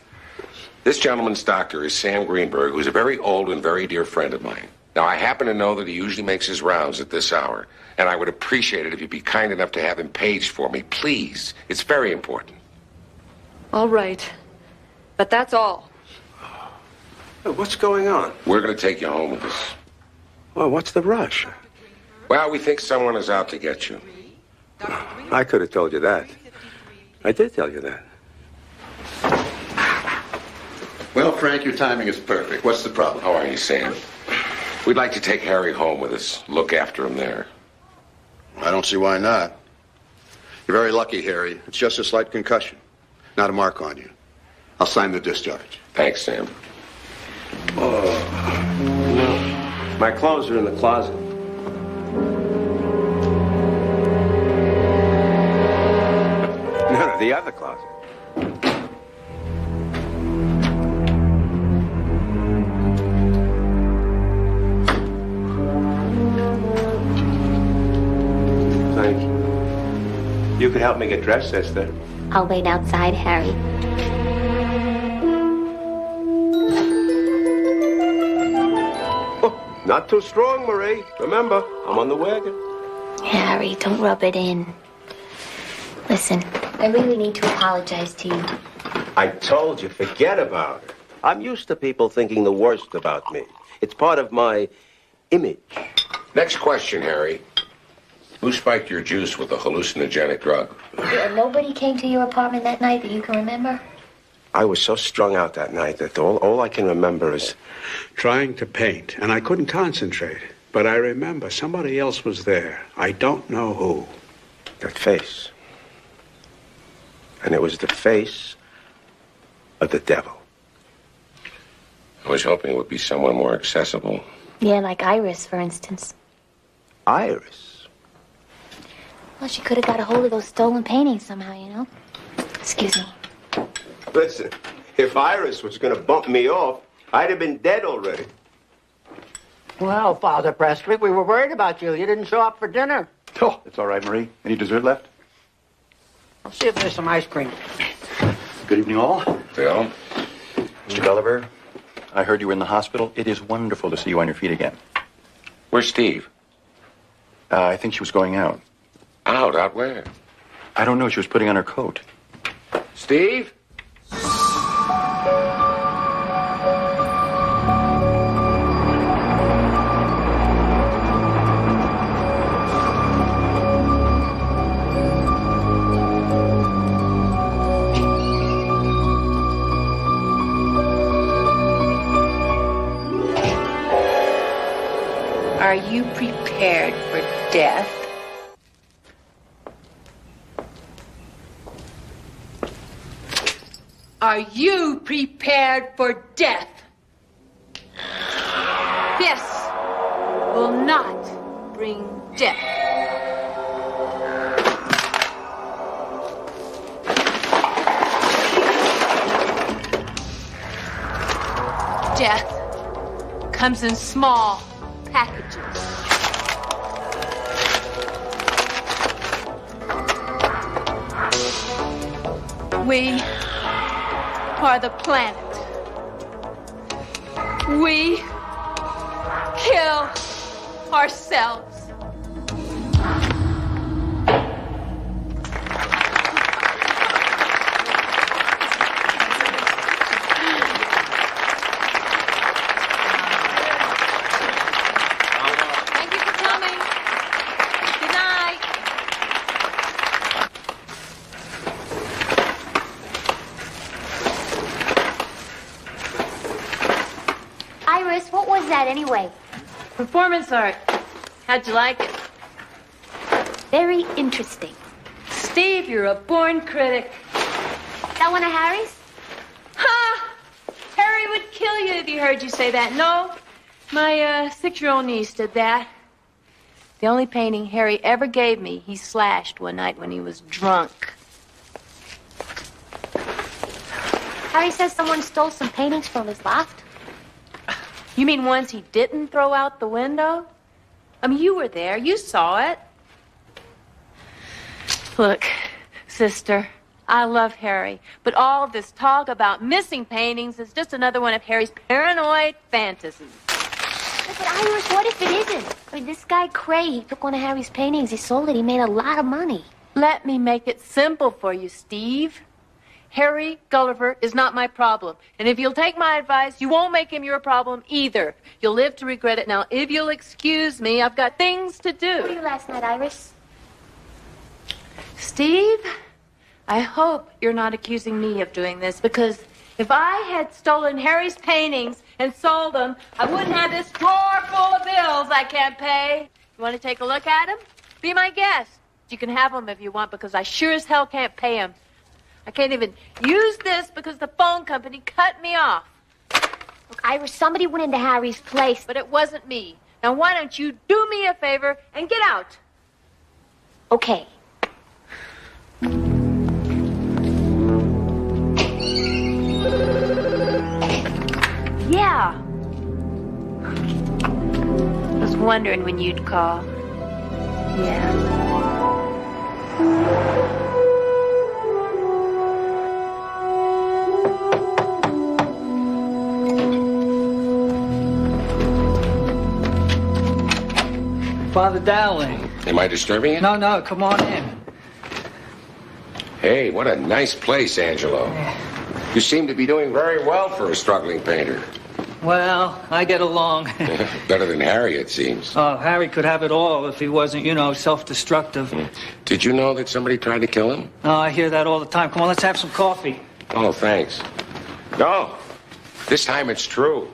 B: This gentleman's doctor is Sam Greenberg, who's a very old and very dear friend of mine. Now, I happen to know that he usually makes his rounds at this hour, and I would appreciate it if you'd be kind enough to have him paged for me. Please. It's very important.
M: All right. But that's all.
J: What's going on?
B: We're going to take you home with us.
J: Well, what's the rush?
B: Well, we think someone is out to get you.
J: I could have told you that. I did tell you that.
P: Well, Frank, your timing is perfect. What's the problem?
B: How are you, Sam? We'd like to take Harry home with us. Look after him there.
P: I don't see why not. You're very lucky, Harry. It's just a slight concussion. Not a mark on you. I'll sign the discharge.
B: Thanks, Sam.
J: Oh, no. My clothes are in the closet. No, the other closet. Thank you. You could help me get dressed, sister.
A: I'll wait outside, Harry.
J: Oh, not too strong, Marie. Remember, I'm on the wagon.
A: Harry, don't rub it in. Listen, I really need to apologize to you.
J: I told you, forget about it. I'm used to people thinking the worst about me. It's part of my image.
B: Next question, Harry. Who spiked your juice with a hallucinogenic drug?
A: Nobody came to your apartment that night that you can remember?
J: I was so strung out that night that all I can remember is trying to paint, and I couldn't concentrate. But I remember somebody else was there. I don't know who. That face. And it was the face of the devil.
B: I was hoping it would be someone more accessible.
A: Yeah, like Iris, for instance.
J: Iris?
A: Well, she could have got a hold of those stolen paintings somehow, you know? Excuse me.
J: Listen, if Iris was going to bump me off, I'd have been dead already.
D: Well, Father Prestwick, we were worried about you. You didn't show up for dinner.
P: Oh, it's all right, Marie. Any dessert left?
D: I'll see if there's some ice cream.
Q: Good evening, all.
B: Bill?
Q: Mr. Gulliver, I heard you were in the hospital. It is wonderful to see you on your feet again.
B: Where's Steve?
Q: I think she was going out.
B: Out where?
Q: I don't know. She was putting on her coat.
B: Steve?
M: Are you prepared for death? Are you prepared for death? This will not bring death. Death comes in small packages. We are the planet. We kill ourselves. Thank you for coming. Good night.
A: Iris, what was that anyway?
M: Performance art. How'd you like it?
A: Very interesting.
M: Steve, you're a born critic.
A: That one of Harry's?
M: Ha! Harry would kill you if he heard you say that. No, my 6-year-old niece did that. The only painting Harry ever gave me, he slashed one night when he was drunk.
A: Harry says someone stole some paintings from his loft.
M: You mean ones he didn't throw out the window? I mean, you were there. You saw it. Look, sister, I love Harry, but all of this talk about missing paintings is just another one of Harry's paranoid fantasies.
A: But Iris, what if it isn't? I mean, this guy Cray, he took one of Harry's paintings. He sold it. He made a lot of money.
M: Let me make it simple for you, Steve. Harry Gulliver is not my problem. And if you'll take my advice, you won't make him your problem either. You'll live to regret it. Now, if you'll excuse me, I've got things to do.
A: What were you last night, Iris?
M: Steve, I hope you're not accusing me of doing this, because if I had stolen Harry's paintings and sold them, I wouldn't have this drawer full of bills I can't pay. You want to take a look at them? Be my guest. You can have them if you want, because I sure as hell can't pay them. I can't even use this because the phone company cut me off.
A: Look, Iris, somebody went into Harry's place.
M: But it wasn't me. Now, why don't you do me a favor and get out?
A: Okay.
M: Yeah. I was wondering when you'd call. Yeah.
O: Father Dowling.
B: Am I disturbing you?
O: No, come on in.
B: Hey, what a nice place, Angelo. You seem to be doing very well for a struggling painter.
O: Well, I get along.
B: Better than Harry, it seems.
O: Oh, Harry could have it all if he wasn't, self-destructive.
B: Did you know that somebody tried to kill him?
O: Oh, I hear that all the time. Come on, let's have some coffee.
B: Oh, thanks. No, this time it's true.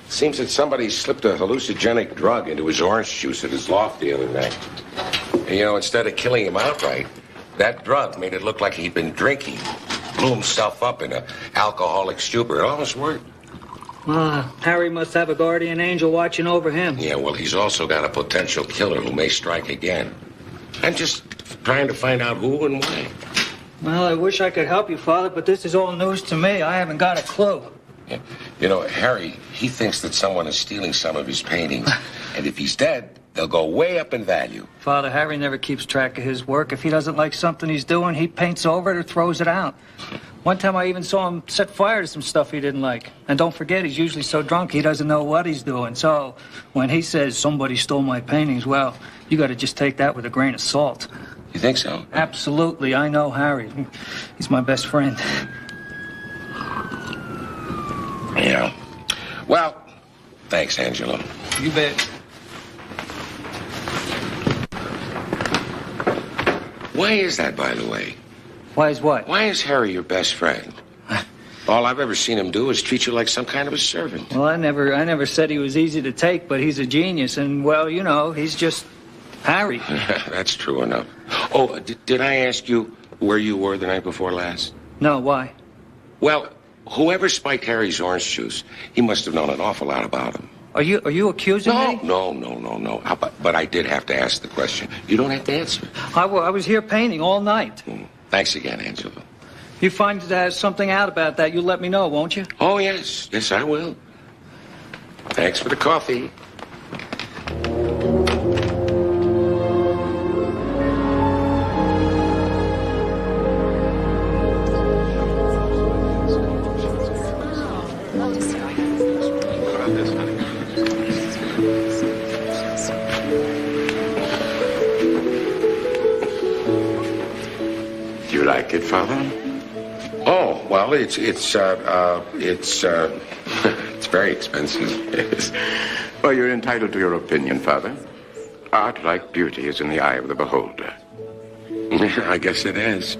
B: Seems that somebody slipped a hallucinogenic drug into his orange juice at his loft the other night. And, instead of killing him outright, that drug made it look like he'd been drinking, blew himself up in an alcoholic stupor. It almost worked.
O: Harry must have a guardian angel watching over him.
B: Yeah, well, he's also got a potential killer who may strike again. I'm just trying to find out who and why.
O: Well, I wish I could help you, Father, but this is all news to me. I haven't got a clue.
B: Yeah. Harry, he thinks that someone is stealing some of his paintings. And if he's dead, they'll go way up in value.
O: Father, Harry never keeps track of his work. If he doesn't like something he's doing, he paints over it or throws it out. One time I even saw him set fire to some stuff he didn't like. And don't forget, he's usually so drunk he doesn't know what he's doing. So when he says somebody stole my paintings, well, you got to just take that with a grain of salt.
B: You think so?
O: Absolutely. I know Harry. He's my best friend.
B: Yeah. Well, thanks, Angelo.
O: You bet.
B: Why is that, by the way?
O: Why is what?
B: Why is Harry your best friend? All I've ever seen him do is treat you like some kind of a servant.
O: Well, I never said he was easy to take, but he's a genius, and, well, you know, he's just Harry.
B: That's true enough. Oh, did I ask you where you were the night before last?
O: No, why?
B: Well, whoever spiked Harry's orange juice, he must have known an awful lot about him.
O: Are you accusing me?
B: No. But I did have to ask the question. You don't have to answer.
O: I was here painting all night.
B: Thanks again, Angelo.
O: You find something out about that, you'll let me know, won't you?
B: Oh, yes. Yes, I will. Thanks for the coffee. Do you like it, Father? Oh, well, it's it's very expensive.
R: Well, you're entitled to your opinion, Father. Art, like beauty, is in the eye of the beholder.
B: I guess it is.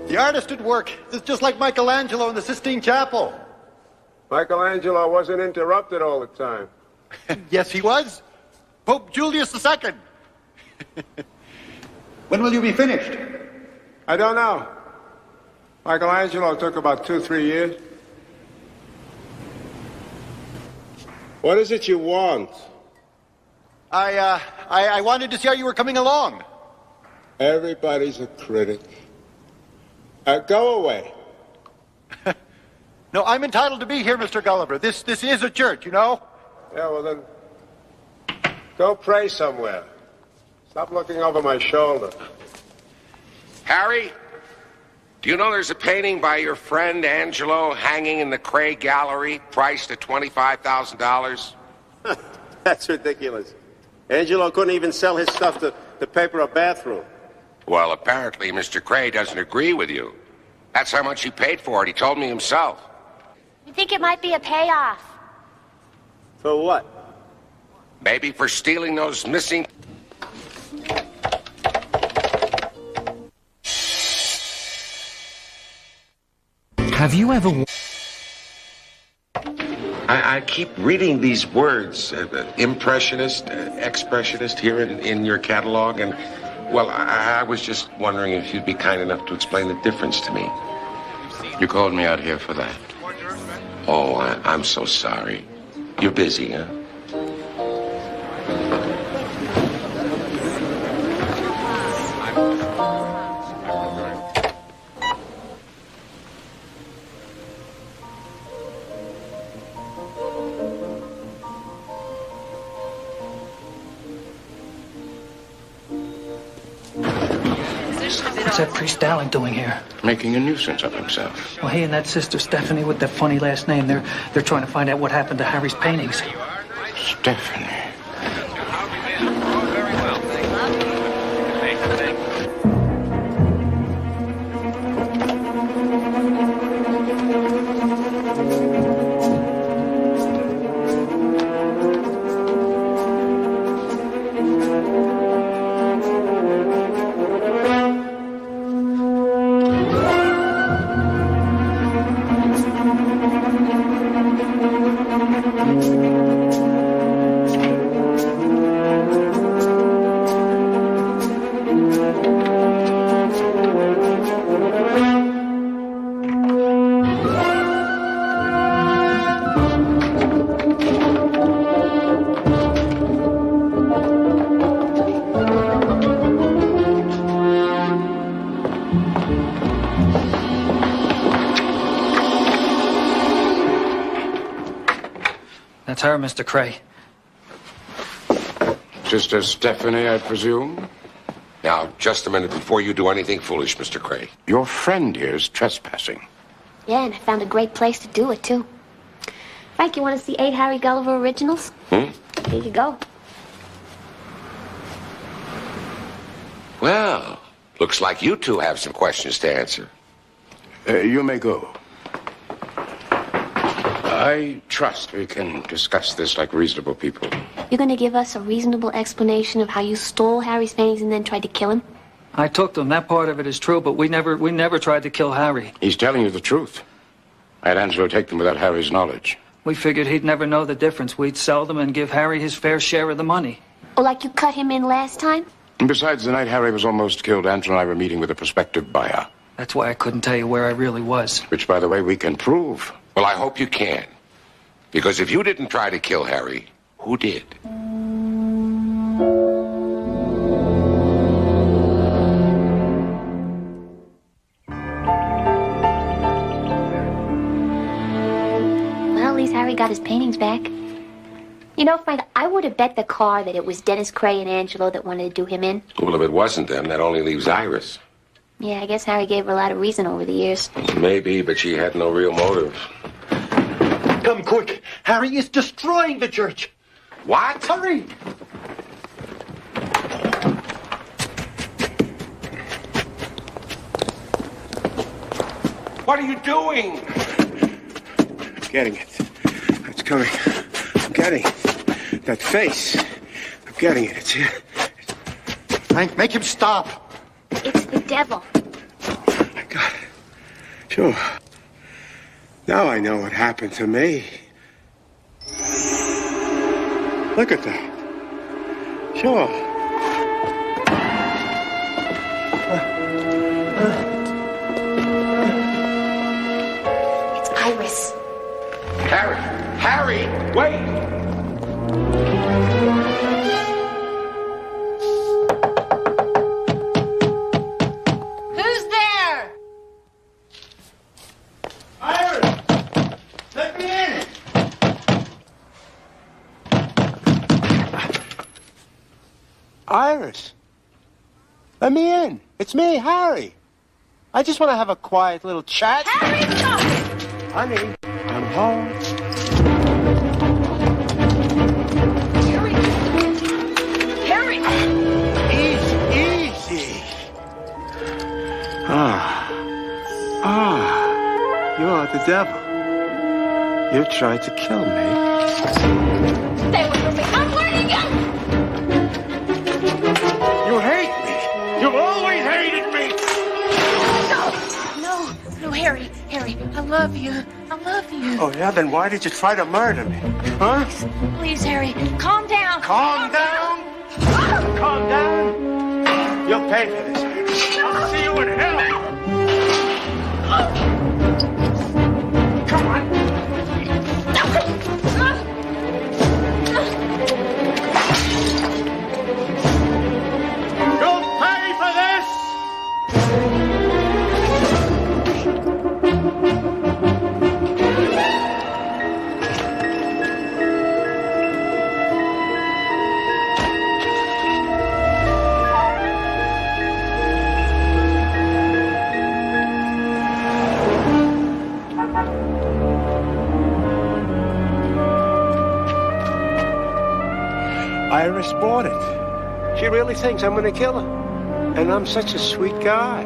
G: The artist at work. It's just like Michelangelo in the Sistine Chapel.
J: Michelangelo wasn't interrupted all the time.
G: Yes, he was. Pope Julius II. When will you be finished?
J: I don't know. Michelangelo took about 2-3 years. What is it you want?
G: I wanted to see how you were coming along.
J: Everybody's a critic. Go away.
G: No, I'm entitled to be here, Mr. Gulliver. This is a church, you know?
J: Yeah, well then, go pray somewhere. Stop looking over my shoulder.
B: Harry, do you know there's a painting by your friend Angelo hanging in the Cray Gallery, priced at $25,000?
J: That's ridiculous. Angelo couldn't even sell his stuff to paper a bathroom.
B: Well, apparently Mr. Cray doesn't agree with you. That's how much he paid for it. He told me himself.
A: You think it might be a payoff?
J: For what?
B: Maybe for stealing those missing...
L: Have you ever...
B: I keep reading these words, impressionist, expressionist, here in your catalog, and, well, I was just wondering if you'd be kind enough to explain the difference to me.
R: You called me out here for that.
B: Oh, I'm so sorry. You're busy, huh?
O: What's that priest Dowling doing here?
R: Making a nuisance of himself.
O: Well, he and that sister Stephanie with that funny last name, they're trying to find out what happened to Harry's paintings.
R: Stephanie.
O: it's her, Mr. Cray.
R: Sister Stephanie, I presume?
B: Now, just a minute before you do anything foolish, Mr. Cray.
R: Your friend here is trespassing.
A: Yeah, and I found a great place to do it, too. Frank, you want to see 8 Harry Gulliver originals? Here you go.
B: Well, looks like you two have some questions to answer.
R: You may go. I trust we can discuss this like reasonable people.
A: You're going to give us a reasonable explanation of how you stole Harry's paintings and then tried to kill him?
O: I took them. That part of it is true, but we never tried to kill Harry.
R: He's telling you the truth. I had Angelo take them without Harry's knowledge.
O: We figured he'd never know the difference. We'd sell them and give Harry his fair share of the money.
A: Oh, like you cut him in last time?
R: And besides, the night Harry was almost killed, Angelo and I were meeting with a prospective buyer.
O: That's why I couldn't tell you where I really was.
R: Which, by the way, we can prove.
B: Well, I hope you can. Because if you didn't try to kill Harry, who did?
A: Well, at least Harry got his paintings back. You know, Frank, I would have bet the car that it was Dennis Cray and Angelo that wanted to do him in.
B: Well, if it wasn't them, that only leaves Iris.
A: Yeah, I guess Harry gave her a lot of reason over the years.
B: Maybe, but she had no real motive.
G: Come quick. Harry is destroying the church.
B: What?
G: Hurry.
B: What are you doing?
J: I'm getting it. It's coming. I'm getting it. That face. I'm getting it. It's here.
G: Frank, make him stop.
A: It's the devil.
J: I got it. Sure. Now I know what happened to me. Look at that. Sure.
A: It's Iris.
B: Harry! Harry! Wait!
M: Who's there?
J: Iris! Let me in! Iris! Let me in. It's me, Harry. I just want to have a quiet little chat.
M: Harry, stop!
J: Honey, I'm home.
M: Harry!
J: Easy. You're the devil. You tried to kill me.
M: Stay away from me. I'm warning you!
J: You hate me. You've always hated me.
M: No, Harry. I love you.
J: Oh, yeah? Then why did you try to murder me? Huh?
M: Please, Harry, calm down.
J: Calm down? Calm down? You'll pay for this. I'll see you in hell. Come on. You'll pay for this. Iris bought it. She really thinks I'm gonna kill her. And I'm such a sweet guy.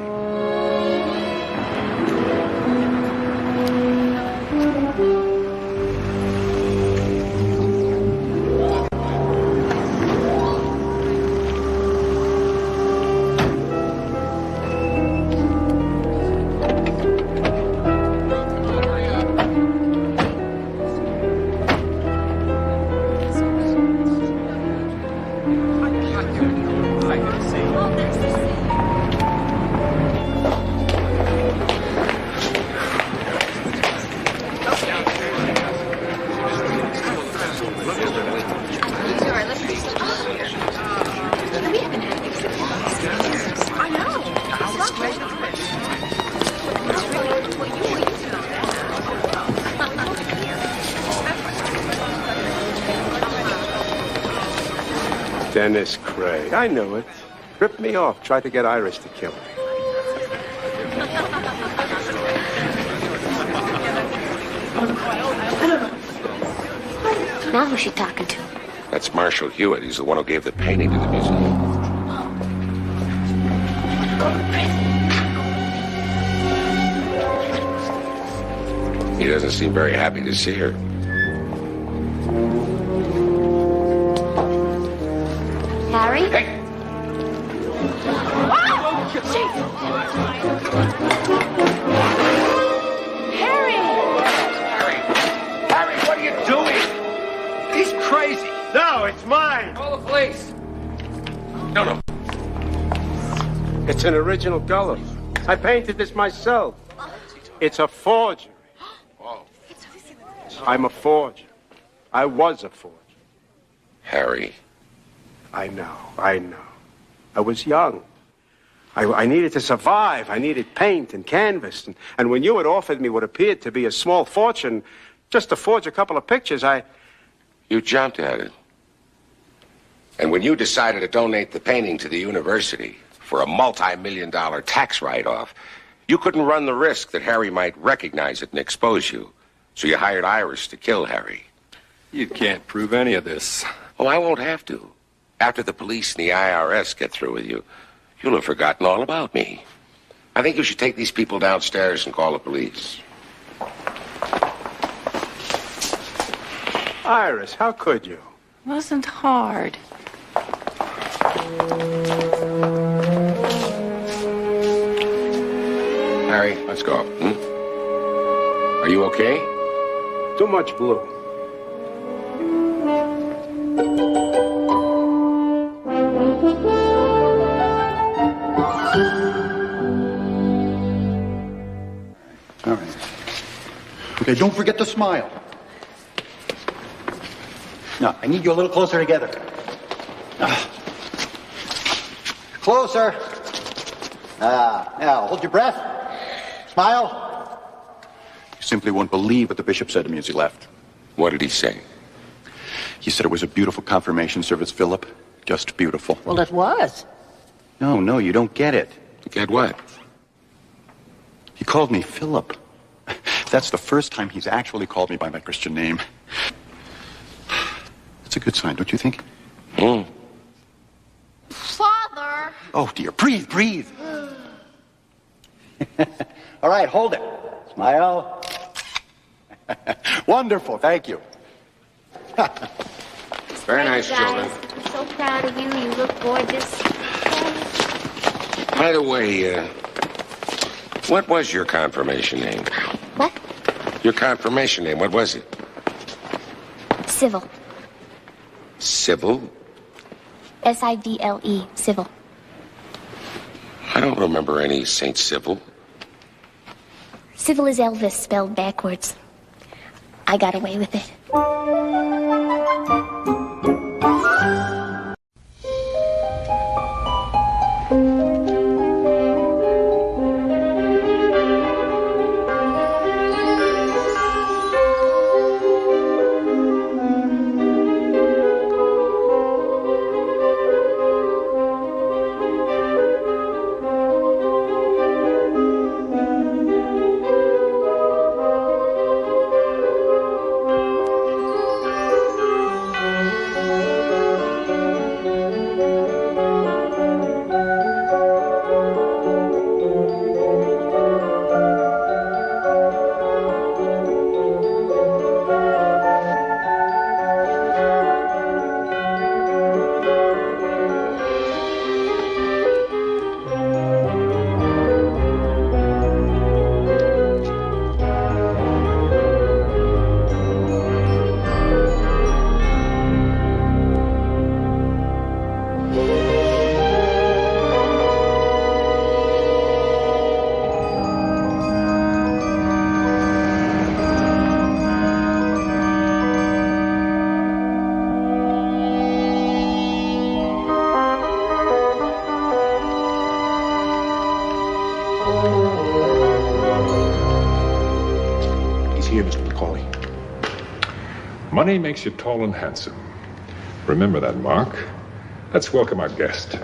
J: Dennis Craig. I knew it. Ripped me off. Tried to get Iris to kill me.
A: Now who's she talking to?
B: That's Marshall Hewitt. He's the one who gave the painting to the museum. He doesn't seem very happy to see her.
A: Harry?
B: Hey!
K: Harry, what are you doing? He's crazy.
J: No, it's mine.
K: Call the police.
B: No.
J: It's an original Gulliver. I painted this myself. It's a forgery. I'm a forger. I was a forger.
B: Harry.
J: I know. I was young. I needed to survive. I needed paint and canvas. And when you had offered me what appeared to be a small fortune just to forge a couple of pictures,
B: You jumped at it. And when you decided to donate the painting to the university for a multi-million-dollar tax write-off, you couldn't run the risk that Harry might recognize it and expose you. So you hired Iris to kill Harry.
N: You can't prove any of this.
B: Oh, I won't have to. After the police and the IRS get through with you, you'll have forgotten all about me. I think you should take these people downstairs and call the police.
J: Iris, how could you?
M: Wasn't hard.
B: Harry, let's go. Are you okay?
J: Too much blue.
G: All right. Okay, don't forget to smile. Now, I need you a little closer together. Closer. Now, hold your breath. Smile.
Q: You simply won't believe what the bishop said to me as he left.
B: What did he say?
Q: He said it was a beautiful confirmation service, Philip. Just beautiful.
D: Well, it was.
Q: No, you don't get it.
B: Get what?
Q: He called me Philip. That's the first time he's actually called me by my Christian name. It's a good sign, don't you think?
A: Father!
Q: Oh, dear. Breathe.
G: All right, hold it. Smile.
Q: Wonderful, thank you.
B: Very nice,
A: Guys,
B: children.
A: I'm so proud of you. You look gorgeous.
B: By the way, what was your confirmation name?
A: What?
B: Your confirmation name, what was it?
A: Civil.
B: Sybil?
A: S-I-V-L-E. Civil.
B: I don't remember any Saint Sybil.
A: Civil is Elvis spelled backwards. I got away with it.
S: Here, Mr. McCauley. Money makes you tall and handsome. Remember that, Mark. Let's welcome our guest.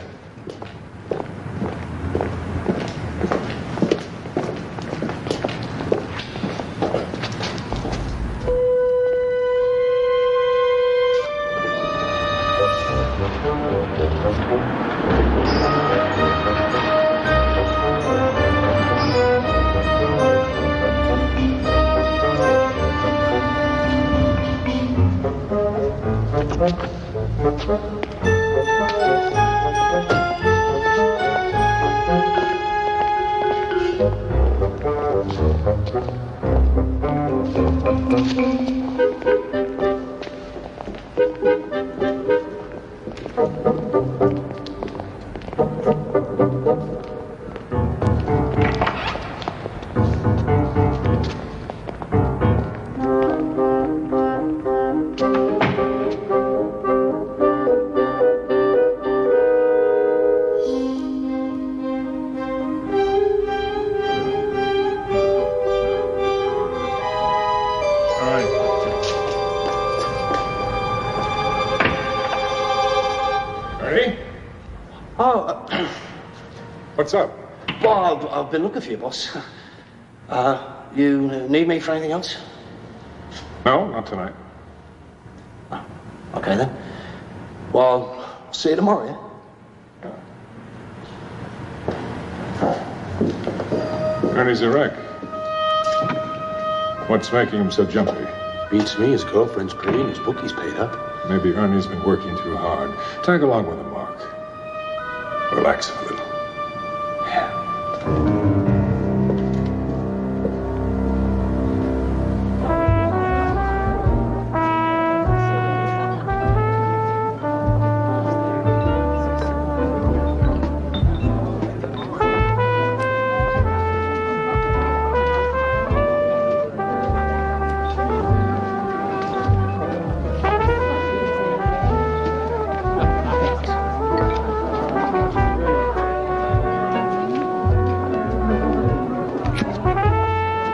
S: What's up?
T: Well, I've been looking for you, boss. You need me for anything else?
S: No, not tonight.
T: Okay, then. Well, I'll see you tomorrow, yeah?
S: Ernie's a wreck. What's making him so jumpy?
U: Beats me. His girlfriend's pretty and his bookie's paid up.
S: Maybe Ernie's been working too hard. Tag along with him, Mark. Relax a little.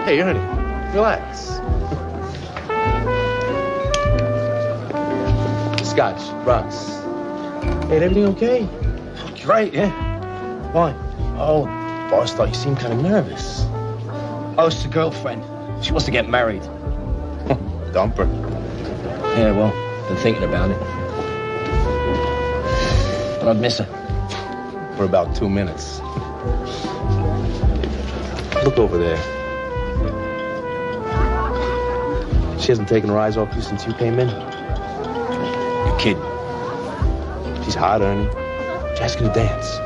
U: Hey, Ernie, relax. Scotch, rocks. Hey, everything okay?
T: Great, yeah. Why?
U: Oh, boss thought you seemed kind of nervous.
T: Oh, it's the girlfriend. She wants to get married.
U: Dump her.
T: Yeah, well, been thinking about it. But I'd miss her.
U: For about 2 minutes. Look over there. She hasn't taken her eyes off you since you came in?
T: You're kidding.
U: She's hot, Ernie. Just ask her to dance.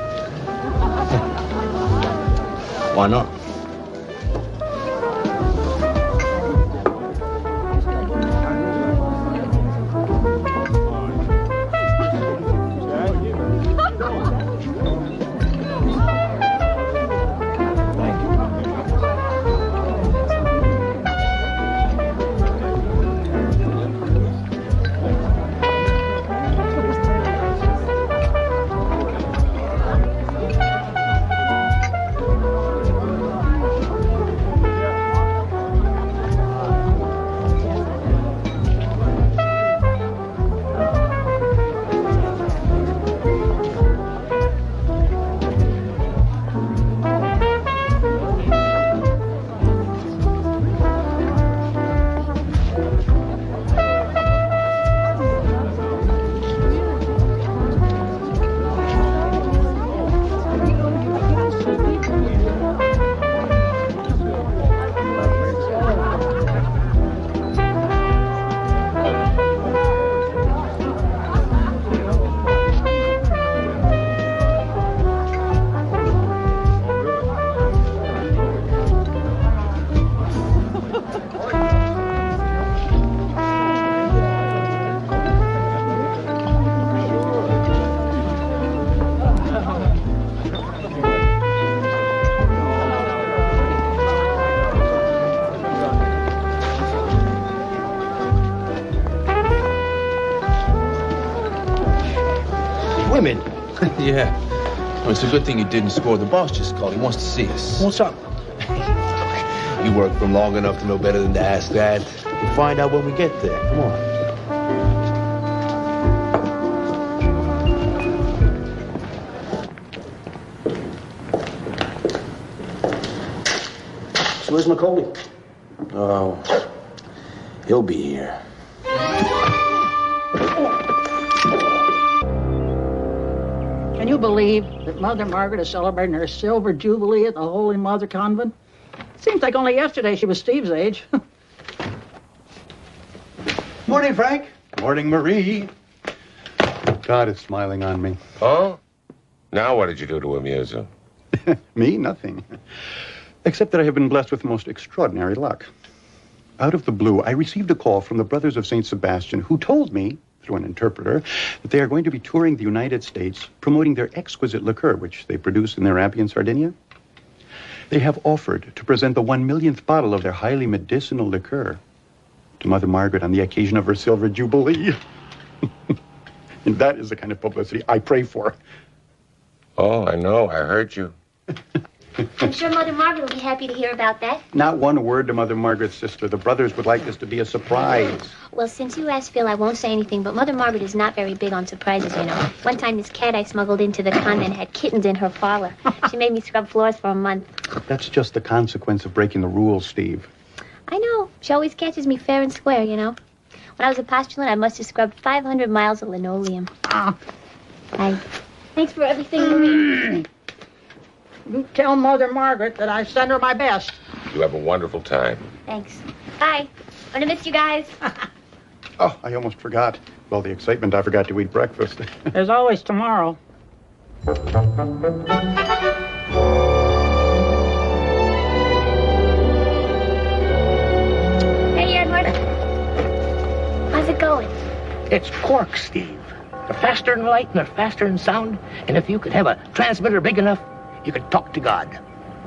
T: Why not?
U: Women? Yeah. Well, it's a good thing you didn't score. The boss just called. He wants to see us.
T: What's up?
U: You worked for him long enough to know better than to ask that. We'll find out when we get there. Come on.
T: So where's Macaulay?
U: Oh, he'll be here.
D: Can you believe that Mother Margaret is celebrating her silver jubilee at the Holy Mother Convent? Seems like only yesterday she was Steve's age.
Q: Morning, Frank. Morning, Marie. God is smiling on me.
B: Oh? Now what did you do to amuse him?
Q: Me? Nothing. Except that I have been blessed with the most extraordinary luck. Out of the blue, I received a call from the Brothers of St. Sebastian, who told me, through an interpreter, that they are going to be touring the United States, promoting their exquisite liqueur, which they produce in their abbey in Sardinia. They have offered to present the 1 millionth bottle of their highly medicinal liqueur to Mother Margaret on the occasion of her silver jubilee. And that is the kind of publicity I pray for.
B: Oh, I know. I heard you.
A: I'm sure Mother Margaret will be happy to hear about that.
Q: Not one word to Mother Margaret's sister. The brothers would like this to be a surprise.
A: Well, since you asked Phil, I won't say anything, but Mother Margaret is not very big on surprises, you know. One time, this cat I smuggled into the convent had kittens in her parlor. She made me scrub floors for a month.
Q: That's just the consequence of breaking the rules, Steve.
A: I know. She always catches me fair and square, you know. When I was a postulant, I must have scrubbed 500 miles of linoleum. Thanks for everything, Marie.
D: You tell Mother Margaret that I send her my best.
B: You have a wonderful time.
A: Thanks. Bye. I'm gonna miss you guys.
Q: Oh, I almost forgot. With all the excitement, I forgot to eat breakfast.
D: There's always tomorrow.
A: Hey, Edward. How's it going?
U: It's quarks, Steve. They're faster than light and they're faster than sound. And if you could have a transmitter big enough, you could talk to God.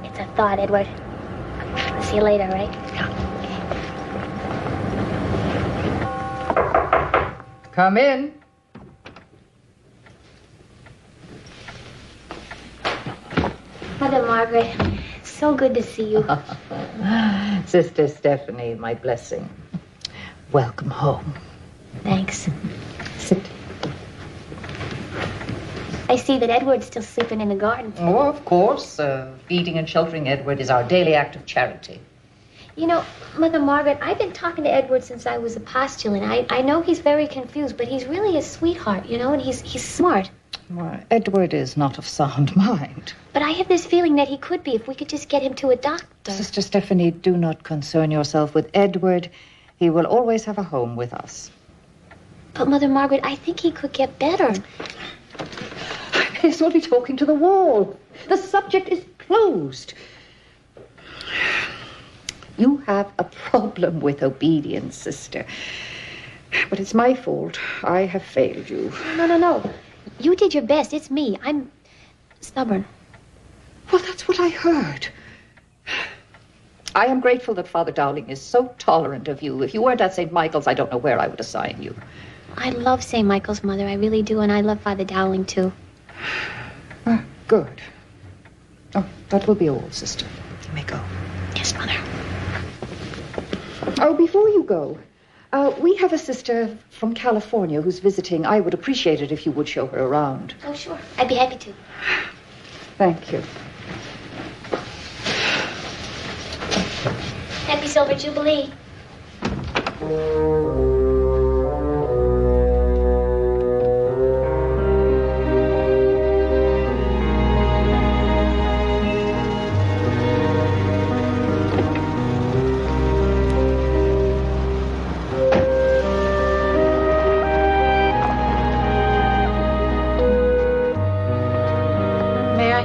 A: It's a thought, Edward. I'll see you later, right?
H: Come in.
A: Mother Margaret, it's so good to see you.
H: Sister Stephanie, my blessing. Welcome home.
A: Thanks.
H: Sit.
A: I see that Edward's still sleeping in the garden.
H: Oh, of course. Feeding and sheltering Edward is our daily act of charity.
A: You know, Mother Margaret, I've been talking to Edward since I was a postulant. I know he's very confused, but he's really a sweetheart, you know, and he's smart.
H: Well, Edward is not of sound mind.
A: But I have this feeling that he could be if we could just get him to a doctor.
H: Sister Stephanie, do not concern yourself with Edward. He will always have a home with us.
A: But, Mother Margaret, I think he could get better.
H: He's only talking to the wall. The subject is closed. You have a problem with obedience, sister. But it's my fault. I have failed you.
A: No. You did your best. It's me. I'm stubborn.
H: Well, that's what I heard. I am grateful that Father Dowling is so tolerant of you. If you weren't at St. Michael's, I don't know where I would assign you.
A: I love St. Michael's, Mother. I really do, and I love Father Dowling, too.
H: Good. Oh, that will be all, sister. You may go.
A: Yes, Mother.
H: Oh, before you go, we have a sister from California who's visiting. I would appreciate it if you would show her around.
A: Oh, sure. I'd be happy to.
H: Thank you.
A: Happy Silver Jubilee.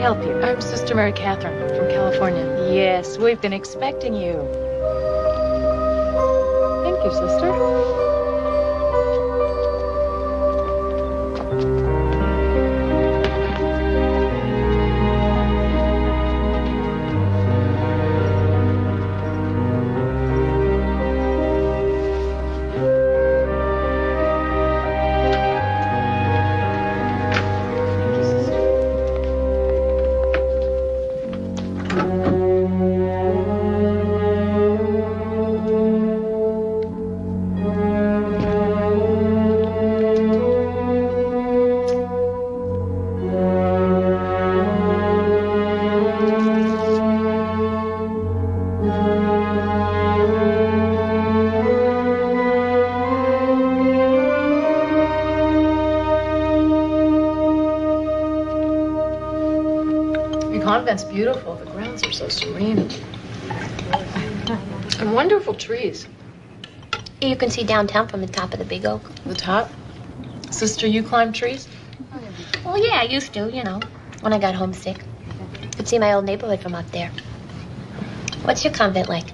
M: Help you. I'm Sister Mary Catherine from California. Yes, we've been expecting you. Thank you, sister. convent's beautiful. The grounds are so serene. And wonderful trees.
A: You can see downtown from the top of the big oak.
M: The top? Sister, you climb trees?
A: Well, yeah, I used to, when I got homesick. Could see my old neighborhood from up there. What's your convent like?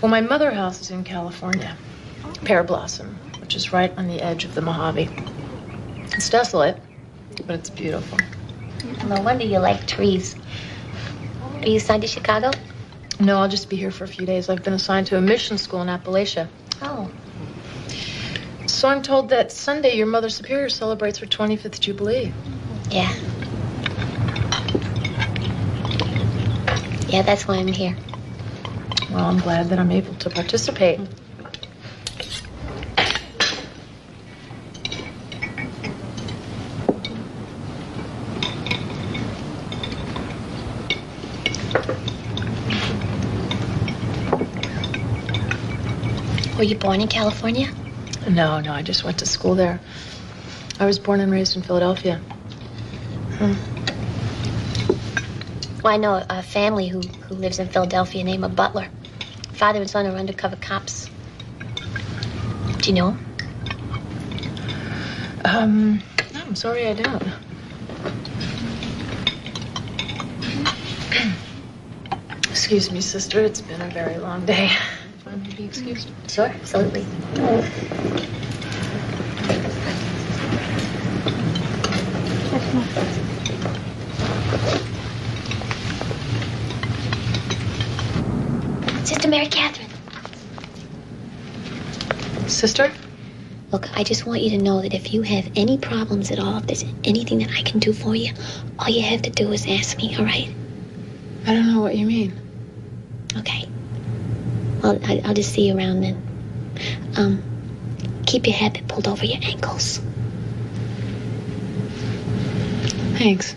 M: Well, my mother house is in California. Pear Blossom, which is right on the edge of the Mojave. It's desolate, but it's beautiful.
A: No wonder you like trees. Are you assigned to Chicago?
M: No, I'll just be here for a few days. I've been assigned to a mission school in Appalachia.
A: Oh.
M: So I'm told that Sunday your Mother Superior celebrates her 25th Jubilee.
A: Yeah. Yeah, that's why I'm here.
M: Well, I'm glad that I'm able to participate.
A: Were you born in California?
M: No, I just went to school there. I was born and raised in Philadelphia.
A: Well, I know a family who lives in Philadelphia named a Butler. Father and son are undercover cops. Do you know him?
M: No, I'm sorry I don't. Excuse me, sister. It's been a very long day. If I'm to be excused.
A: Sure, absolutely. Sister Mary Catherine.
M: Sister?
A: Look, I just want you to know that if you have any problems at all, if there's anything that I can do for you, all you have to do is ask me, all right?
M: I don't know what you mean.
A: Okay. Well, I'll just see you around then. Keep your habit pulled over your ankles.
M: Thanks.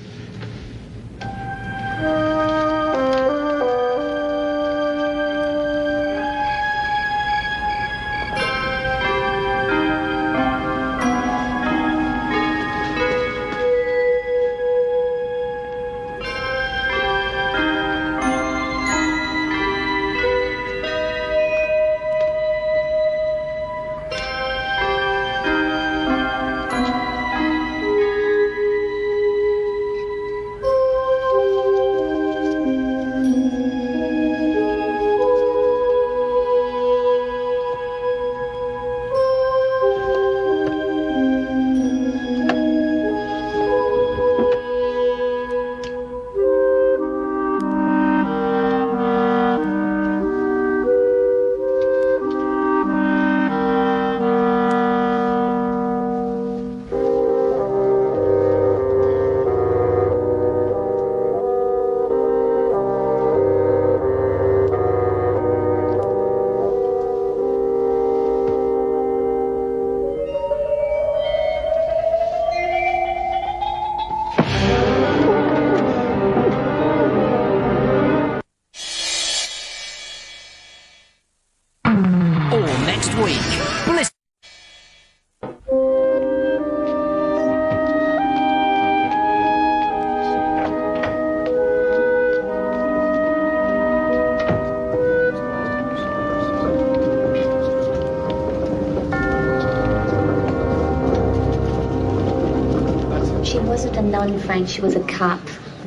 A: Frank, she was a cop.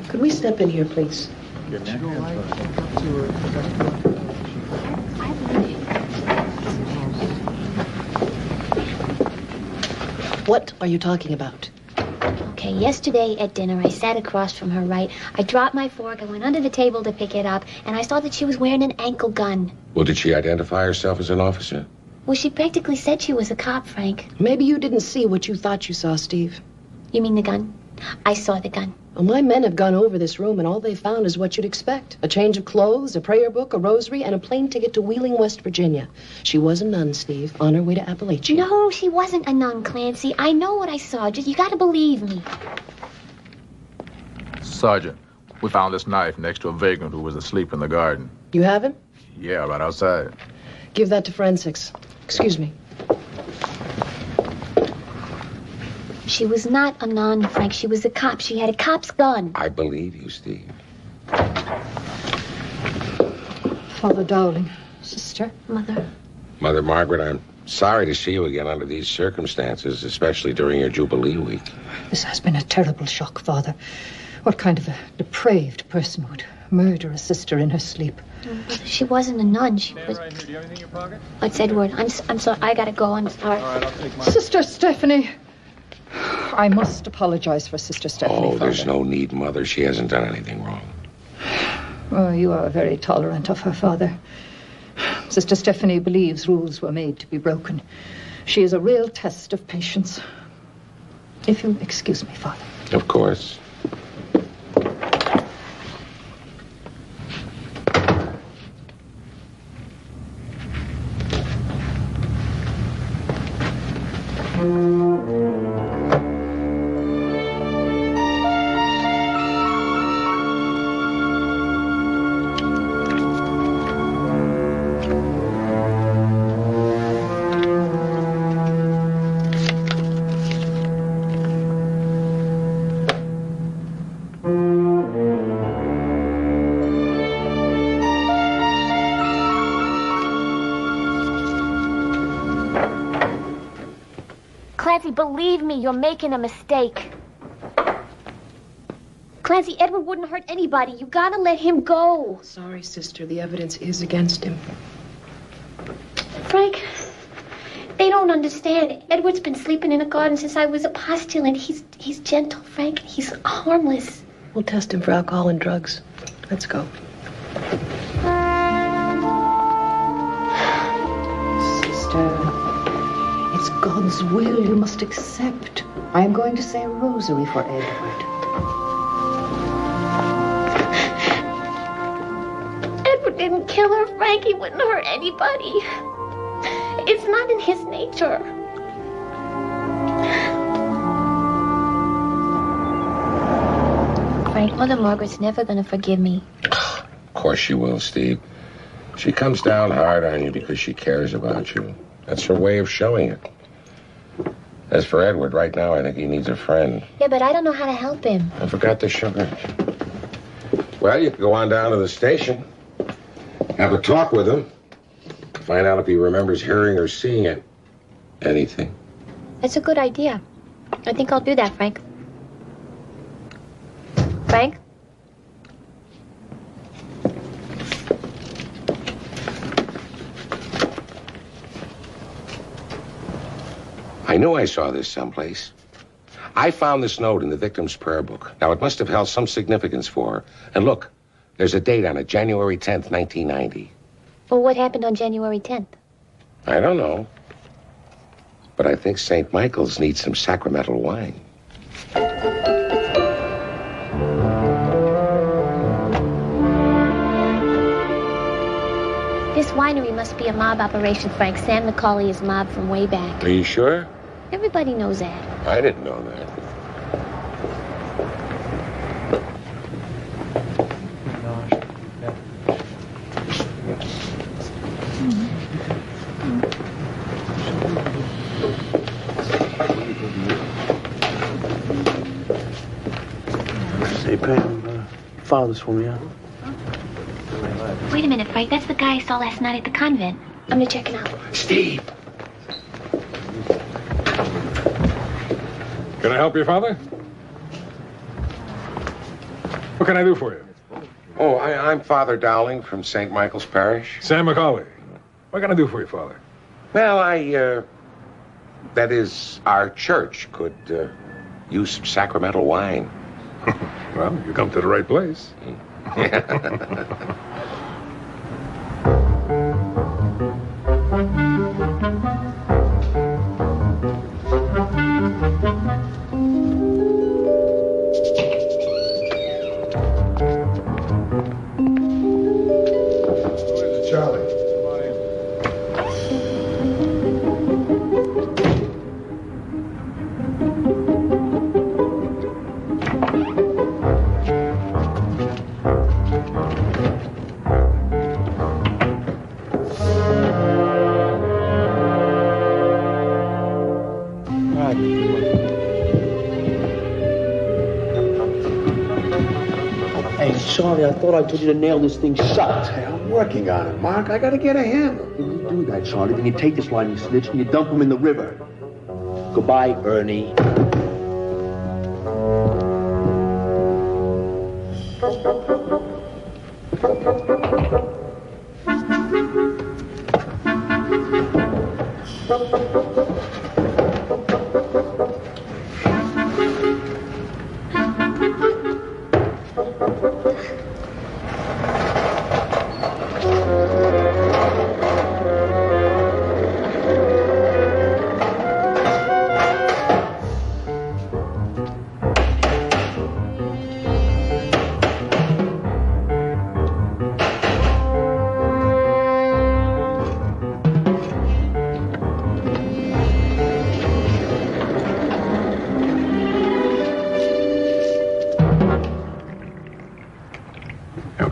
I: Could we step in here, please? What are you talking about?
A: Okay, yesterday at dinner, I sat across from her, right? I dropped my fork, I went under the table to pick it up, and I saw that she was wearing an ankle gun.
B: Well, did she identify herself as an officer?
A: Well, she practically said she was a cop, Frank.
I: Maybe you didn't see what you thought you saw, Steve.
A: You mean the gun? I saw the gun.
I: Well, my men have gone over this room, and all they found is what you'd expect. A change of clothes, a prayer book, a rosary, and a plane ticket to Wheeling, West Virginia. She was a nun, Steve, on her way to Appalachia.
A: No, she wasn't a nun, Clancy. I know what I saw. Just, you gotta believe me.
V: Sergeant, we found this knife next to a vagrant who was asleep in the garden.
I: You have him?
V: Yeah, right outside.
I: Give that to forensics. Excuse me.
A: She was not a nun, Frank. She was a cop. She had a cop's gun.
B: I believe you, Steve.
H: Father Dowling. Sister.
A: Mother.
B: Mother Margaret, I'm sorry to see you again under these circumstances, especially during your Jubilee week.
H: This has been a terrible shock, Father. What kind of a depraved person would murder a sister in her sleep?
A: Mother, she wasn't a nun. She was...
O: Right here. Do you have anything in your pocket?
A: It's Edward. I'm sorry. I gotta go. I'm sorry.
O: All right, I'll take mine.
H: Sister Stephanie. I must apologize for Sister Stephanie,
B: Oh,
H: Father.
B: there's no need, Mother. She hasn't done anything wrong.
H: Oh, you are very tolerant of her, Father. Sister Stephanie believes rules were made to be broken. She is a real test of patience. If you'll excuse me, Father.
B: Of course.
A: Clancy, believe me, you're making a mistake. Clancy, Edward wouldn't hurt anybody. You gotta let him go.
I: Sorry, sister. The evidence is against him.
A: Frank, they don't understand. Edward's been sleeping in a garden since I was a postulant. He's gentle, Frank. He's harmless.
I: We'll test him for alcohol and drugs. Let's go.
H: Sister, it's God's will you must accept. I am going to say a rosary for Edward.
A: Edward didn't kill her, Frank. He wouldn't hurt anybody. It's not in his nature. Frank, Mother Margaret's never gonna forgive me.
B: Of course she will, Steve. She comes down hard on you because she cares about you. That's her way of showing it. As for Edward, right now I think he needs a friend.
A: Yeah, but I don't know how to help him.
B: I forgot the sugar. Well, you can go on down to the station, have a talk with him, find out if he remembers hearing or seeing it. Anything.
A: That's a good idea. I think I'll do that, Frank. Frank?
B: I knew I saw this someplace. I found this note in the victim's prayer book. Now, it must have held some significance for her. And look, there's a date on it, January 10th, 1990.
A: Well, what happened on January 10th?
B: I don't know. But I think St. Michael's needs some sacramental wine.
A: This winery must be a mob operation, Frank. Sam McCauley is mob from way back.
B: Are you sure?
A: Everybody knows that.
B: I didn't know that.
T: Say, Pam, file this for me, huh?
A: Wait a minute, Frank. That's the guy I saw last night at the convent. I'm gonna check it out.
B: Steve!
S: Can I help you, Father? What can I do for you?
B: Oh, I'm Father Dowling from St. Michael's Parish.
S: Sam McCauley. What can I do for you, Father?
B: Well, that is, our church could use some sacramental wine.
S: Well, you come to the right place. Charlie.
T: Charlie, I thought I told you to nail this thing shut.
P: Hey, I'm working on it, Mark. I gotta get a handle.
T: When you do that, Charlie, then you take this lying snitch and you dump him in the river. Goodbye, Ernie.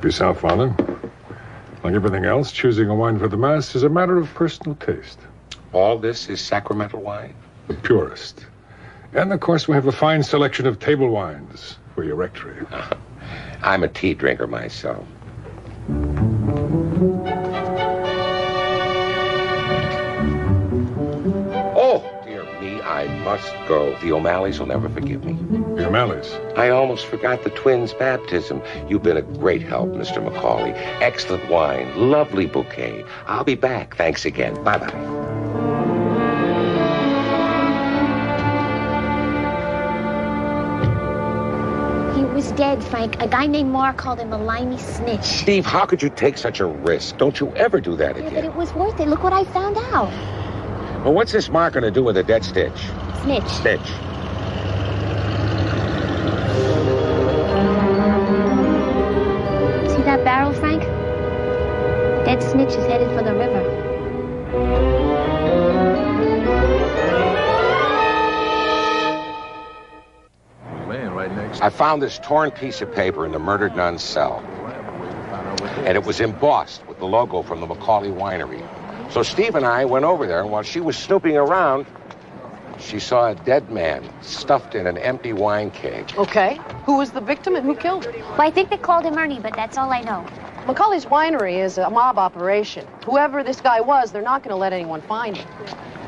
S: Yourself, Father. Like everything else, choosing a wine for the Mass is a matter of personal taste.
B: All this is sacramental wine?
S: The purest. And, of course, we have a fine selection of table wines for your rectory.
B: I'm a tea drinker myself. Oh, dear me, I must go. The O'Malleys will never forgive me.
S: The O'Malleys?
B: I almost forgot the twins' baptism. You've been a great help, Mr. Macaulay. Excellent wine, lovely bouquet. I'll be back. Thanks again. Bye-bye.
A: He was dead, Frank. A guy named Mark called him a limey snitch.
B: Steve, how could you take such a risk? Don't you ever do that again.
A: But it was worth it. Look what I found out.
B: Well, what's this Mark going to do with a dead stitch?
A: Snitch.
B: Snitch.
A: See that barrel, Frank? Dead snitch is headed for the river.
B: I found this torn piece of paper in the murdered nun's cell. And it was embossed with the logo from the Macaulay winery. So Steve and I went over there, and while she was snooping around, she saw a dead man stuffed in an empty wine keg.
I: Okay. Who was the victim and who killed him?
A: Well, I think they called him Ernie, but that's all I know.
I: Macaulay's winery is a mob operation. Whoever this guy was, they're not going to let anyone find him.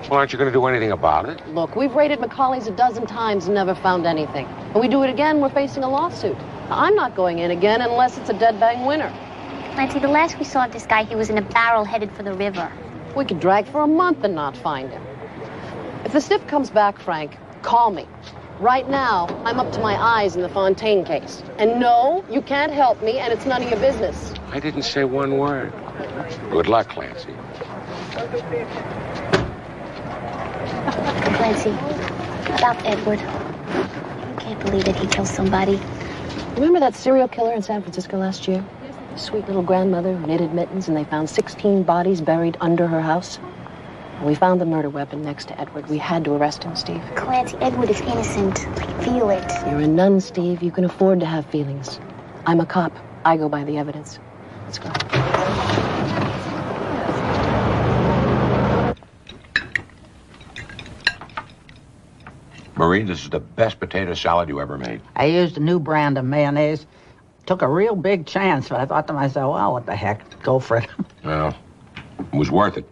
B: Well, aren't you going to do anything about it?
I: Look, we've raided Macaulay's a dozen times and never found anything. And we do it again, we're facing a lawsuit. Now, I'm not going in again unless it's a dead bang winner.
A: Nancy, the last we saw of this guy, he was in a barrel headed for the river.
I: We could drag for a month and not find him. If the stiff comes back, Frank, call me. Right now, I'm up to my eyes in the Fontaine case. And no, you can't help me, and it's none of your business.
B: I didn't say one word. Good luck, Clancy.
A: Clancy, about Edward. I can't believe that he killed somebody.
I: Remember that serial killer in San Francisco last year? The sweet little grandmother who knitted mittens, and they found 16 bodies buried under her house? We found the murder weapon next to Edward. We had to arrest him, Steve.
A: Clancy, Edward is innocent. I feel it.
I: You're a nun, Steve. You can afford to have feelings. I'm a cop. I go by the evidence. Let's go.
B: Marie, this is the best potato salad you ever made.
C: I used a new brand of mayonnaise. Took a real big chance, but I thought to myself, well, what the heck? Go for it.
B: Well, it was worth it.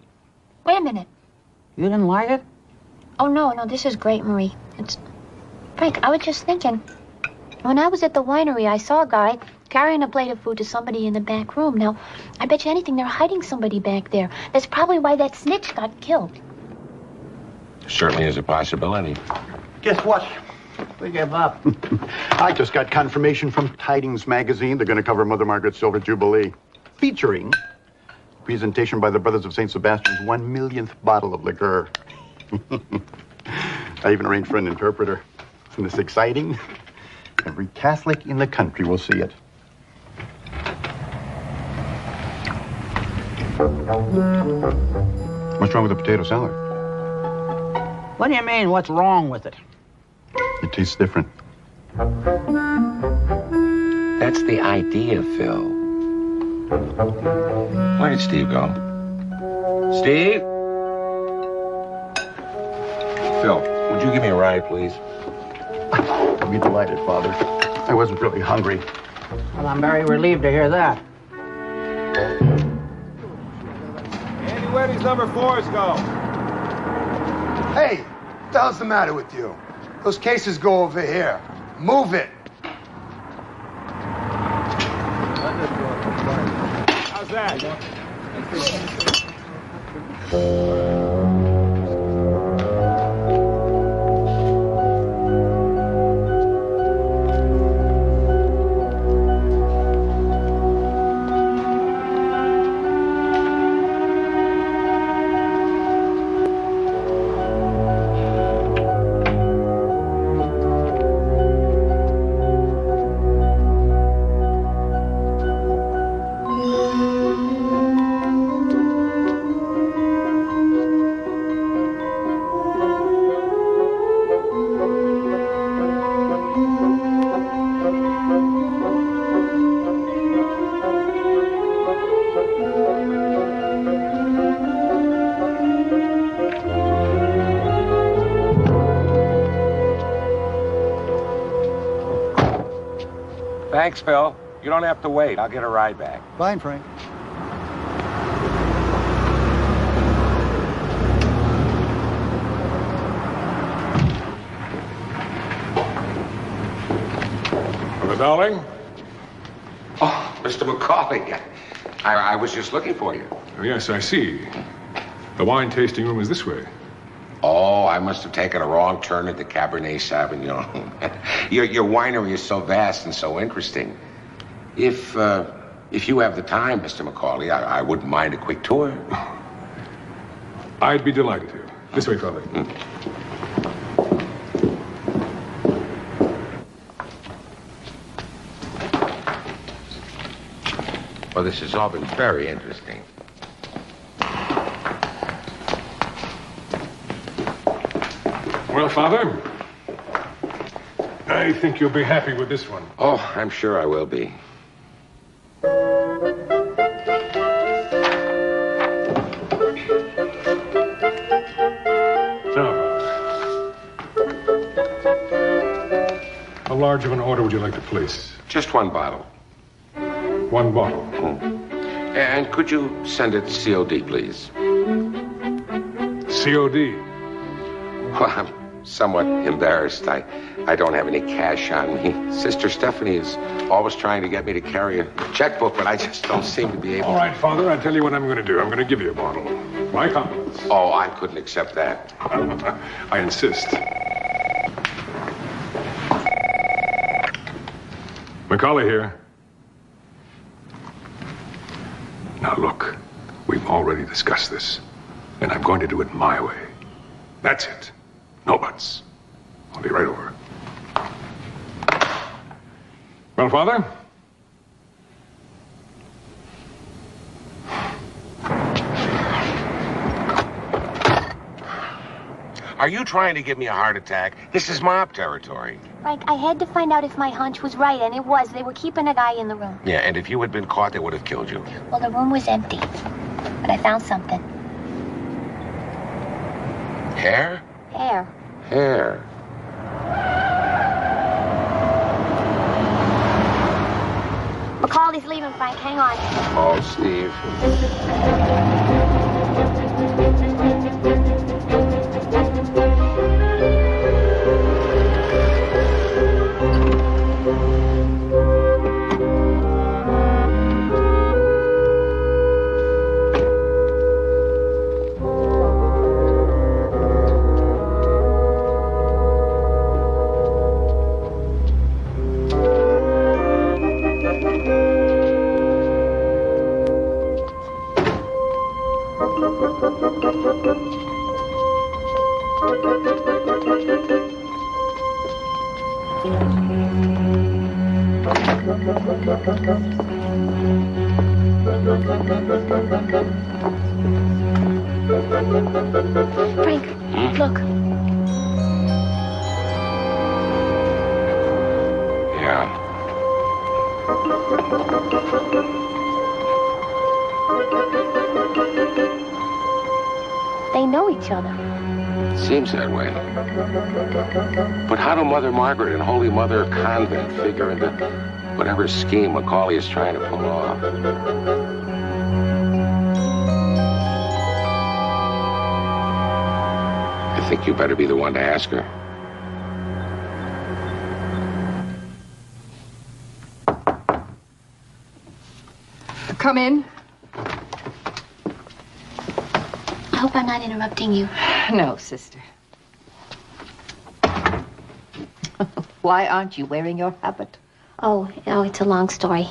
A: Wait a minute.
C: You didn't like it?
A: Oh, no, this is great, Marie. It's... Frank, I was just thinking. When I was at the winery, I saw a guy carrying a plate of food to somebody in the back room. Now, I bet you anything they're hiding somebody back there. That's probably why that snitch got killed.
B: Certainly is a possibility.
G: Guess what?
C: We give up.
Q: I just got confirmation from Tidings Magazine. They're going to cover Mother Margaret's Silver Jubilee, featuring presentation by the Brothers of St. Sebastian's 1 millionth bottle of liqueur. I even arranged for an interpreter. Isn't this exciting? Every Catholic in the country will see it. What's wrong with the potato salad?
C: What do you mean, what's wrong with it?
Q: It tastes different.
B: That's the idea, Phil. Where did Steve go? Steve? Phil, would you give me a ride, please?
Q: I'd be delighted, Father. I wasn't really hungry.
C: Well, I'm very relieved to hear that.
E: Andy, where these number 4s go?
F: Hey, what the hell's the matter with you? Those cases go over here. Move it.
E: How's that?
B: Thanks, Phil. You don't have to wait. I'll get a ride back.
G: Fine, Frank.
S: Brother Dowling?
B: Oh, Mr. Macaulay. I was just looking for you.
S: Oh, yes, I see. The wine tasting room is this way.
B: Oh, I must have taken a wrong turn at the Cabernet Sauvignon. Your winery is so vast and so interesting. If you have the time, Mr. Macaulay, I wouldn't mind a quick tour.
S: I'd be delighted to. This way, Father.
B: Well, this has all been very interesting.
S: Well, Father, I think you'll be happy with this one.
B: Oh, I'm sure I will be.
S: How large of an order would you like to place?
B: Just one bottle.
S: One bottle.
B: And could you send it COD, please?
S: COD?
B: Well, I'm somewhat embarrassed. I don't have any cash on me. Sister Stephanie is always trying to get me to carry a checkbook, but I just don't seem to be able to.
S: All right, Father, I'll tell you what I'm going to do. I'm going to give you a bottle. My compliments.
B: Oh, I couldn't accept that.
S: I insist. Macaulay here. Now, look, we've already discussed this, and I'm going to do it my way. That's it. No buts. I'll be right over. Well, Father?
B: Are you trying to give me a heart attack? This is mob territory.
A: Frank, I had to find out if my hunch was right, and it was. They were keeping a guy in the room.
B: Yeah, and if you had been caught, they would have killed you.
A: Well, the room was empty, but I found something.
B: Hair?
A: Hair.
B: Hair.
A: Macaulay's leaving, Frank. Hang on.
B: Oh, Steve.
A: Frank, look.
B: Yeah.
A: They know each other.
B: Seems that way. But how do Mother Margaret and Holy Mother Convent figure into... Whatever scheme Macaulay is trying to pull off. I think you better be the one to ask her.
H: Come in.
A: I hope I'm not interrupting you.
H: No, sister. Why aren't you wearing your habit?
A: Oh, it's a long story.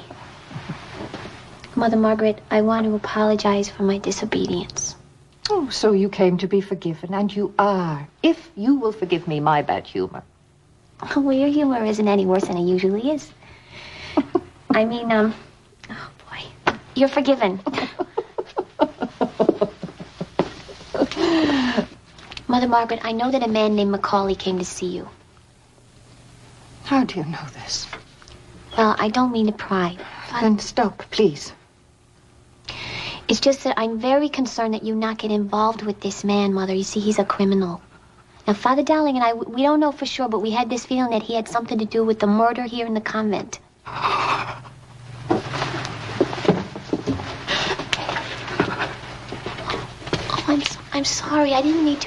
A: Mother Margaret, I want to apologize for my disobedience.
H: Oh, so you came to be forgiven, and you are, if you will forgive me my bad humor.
A: Oh, well, your humor isn't any worse than it usually is. I mean, oh, boy. You're forgiven. Mother Margaret, I know that a man named Macaulay came to see you.
H: How do you know this?
A: Well, I don't mean to pry.
H: Then stop, please.
A: It's just that I'm very concerned that you not get involved with this man, Mother. You see, he's a criminal. Now, Father Dowling and I, we don't know for sure, but we had this feeling that he had something to do with the murder here in the convent. I'm sorry. I didn't mean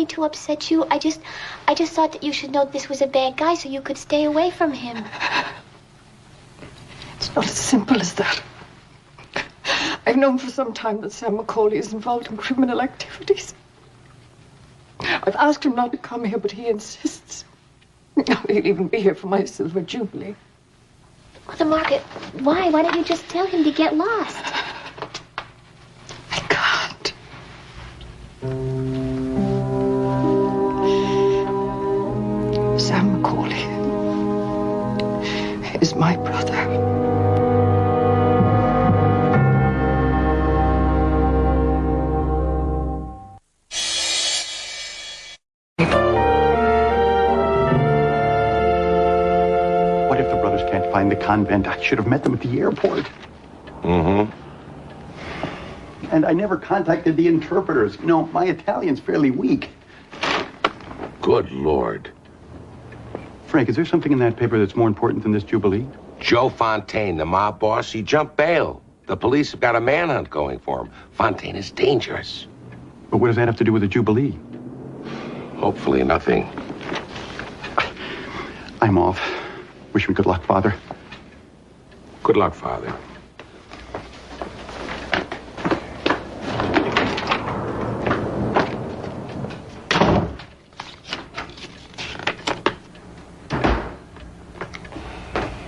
A: to upset you. I just thought that you should know this was a bad guy so you could stay away from him.
H: It's not as simple as that. I've known for some time that Sam Macaulay is involved in criminal activities. I've asked him not to come here, but he insists. He'll even be here for my silver jubilee.
A: Mother Margaret, why? Why don't you just tell him to get lost?
H: I can't. Sam Macaulay is my brother.
Q: What if the brothers can't find the convent? I should have met them at the airport.
B: Mm-hmm.
Q: And I never contacted the interpreters. You know, my Italian's fairly weak.
B: Good Lord.
Q: Frank, is there something in that paper that's more important than this jubilee?
B: Joe Fontaine, the mob boss, he jumped bail. The police have got a manhunt going for him. Fontaine is dangerous.
Q: But what does that have to do with the jubilee?
B: Hopefully nothing.
Q: I'm off. Wish me good luck, Father.
B: Good luck, Father.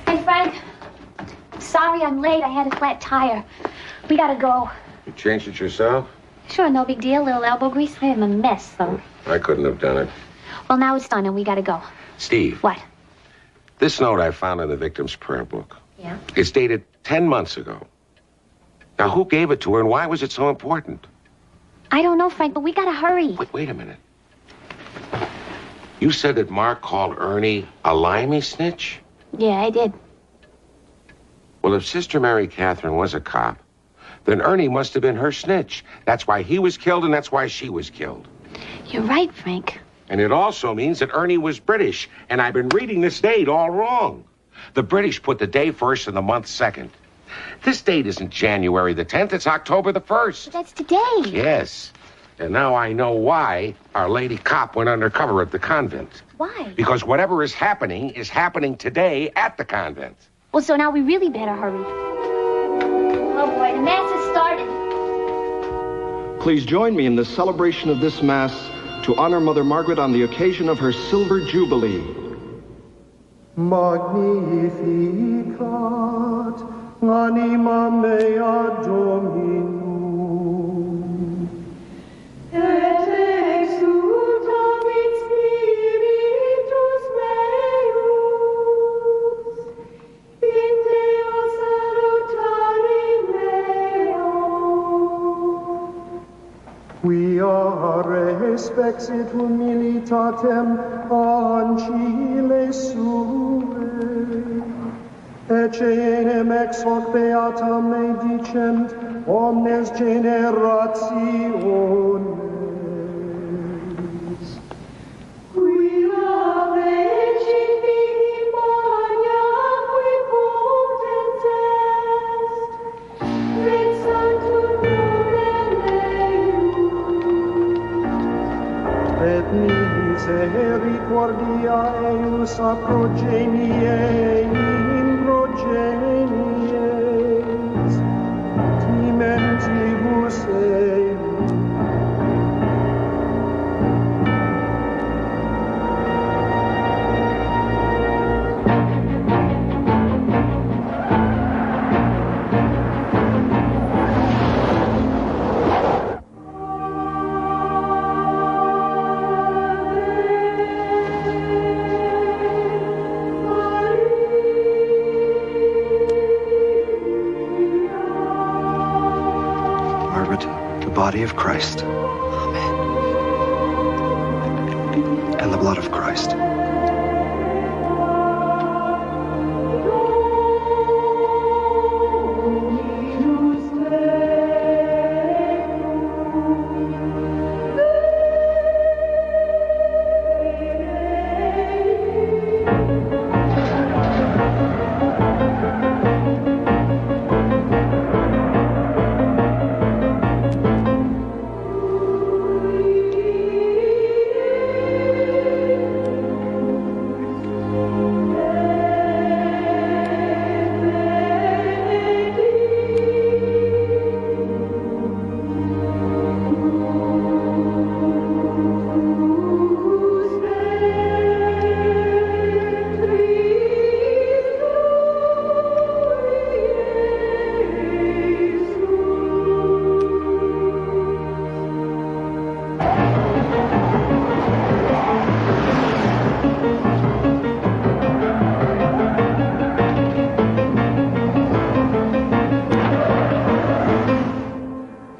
A: Hey, Frank. Sorry I'm late. I had a flat tire. We gotta go.
B: You changed it yourself?
A: Sure, no big deal. Little elbow grease. I am a mess, though.
B: I couldn't have done it.
A: Well, now it's done and we gotta go.
B: Steve.
A: What?
B: This note I found in the victim's prayer book.
A: Yeah?
B: It's dated 10 months ago. Now, who gave it to her and why was it so important?
A: I don't know, Frank, but we gotta hurry.
B: Wait a minute. You said that Mark called Ernie a limey snitch?
A: Yeah, I did.
B: Well, if Sister Mary Catherine was a cop, then Ernie must have been her snitch. That's why he was killed and that's why she was killed.
A: You're right, Frank.
B: And it also means that Ernie was British, and I've been reading this date all wrong. The British put the day first and the month second. This date isn't January the 10th, it's October the 1st.
A: But that's today.
B: Yes. And now I know why Our Lady Cop went undercover at the convent.
A: Why?
B: Because whatever is happening today at the convent.
A: Well, so now we really better hurry. Oh, boy, the Mass has started.
L: Please join me in the celebration of this Mass to honor Mother Margaret on the occasion of her Silver Jubilee.
R: Magnificat anima mea Dominum. Et exultavit spiritus meus in Deo salutari meo. Quia respexit humilitatem ancile suae, ecce enem ex hoc beata me dicent omnes generationes. Quia vecit mihi magna qui et misericordia eius a progenie in progenies, timentibus eius.
K: Body of Christ. Amen. And the blood of Christ.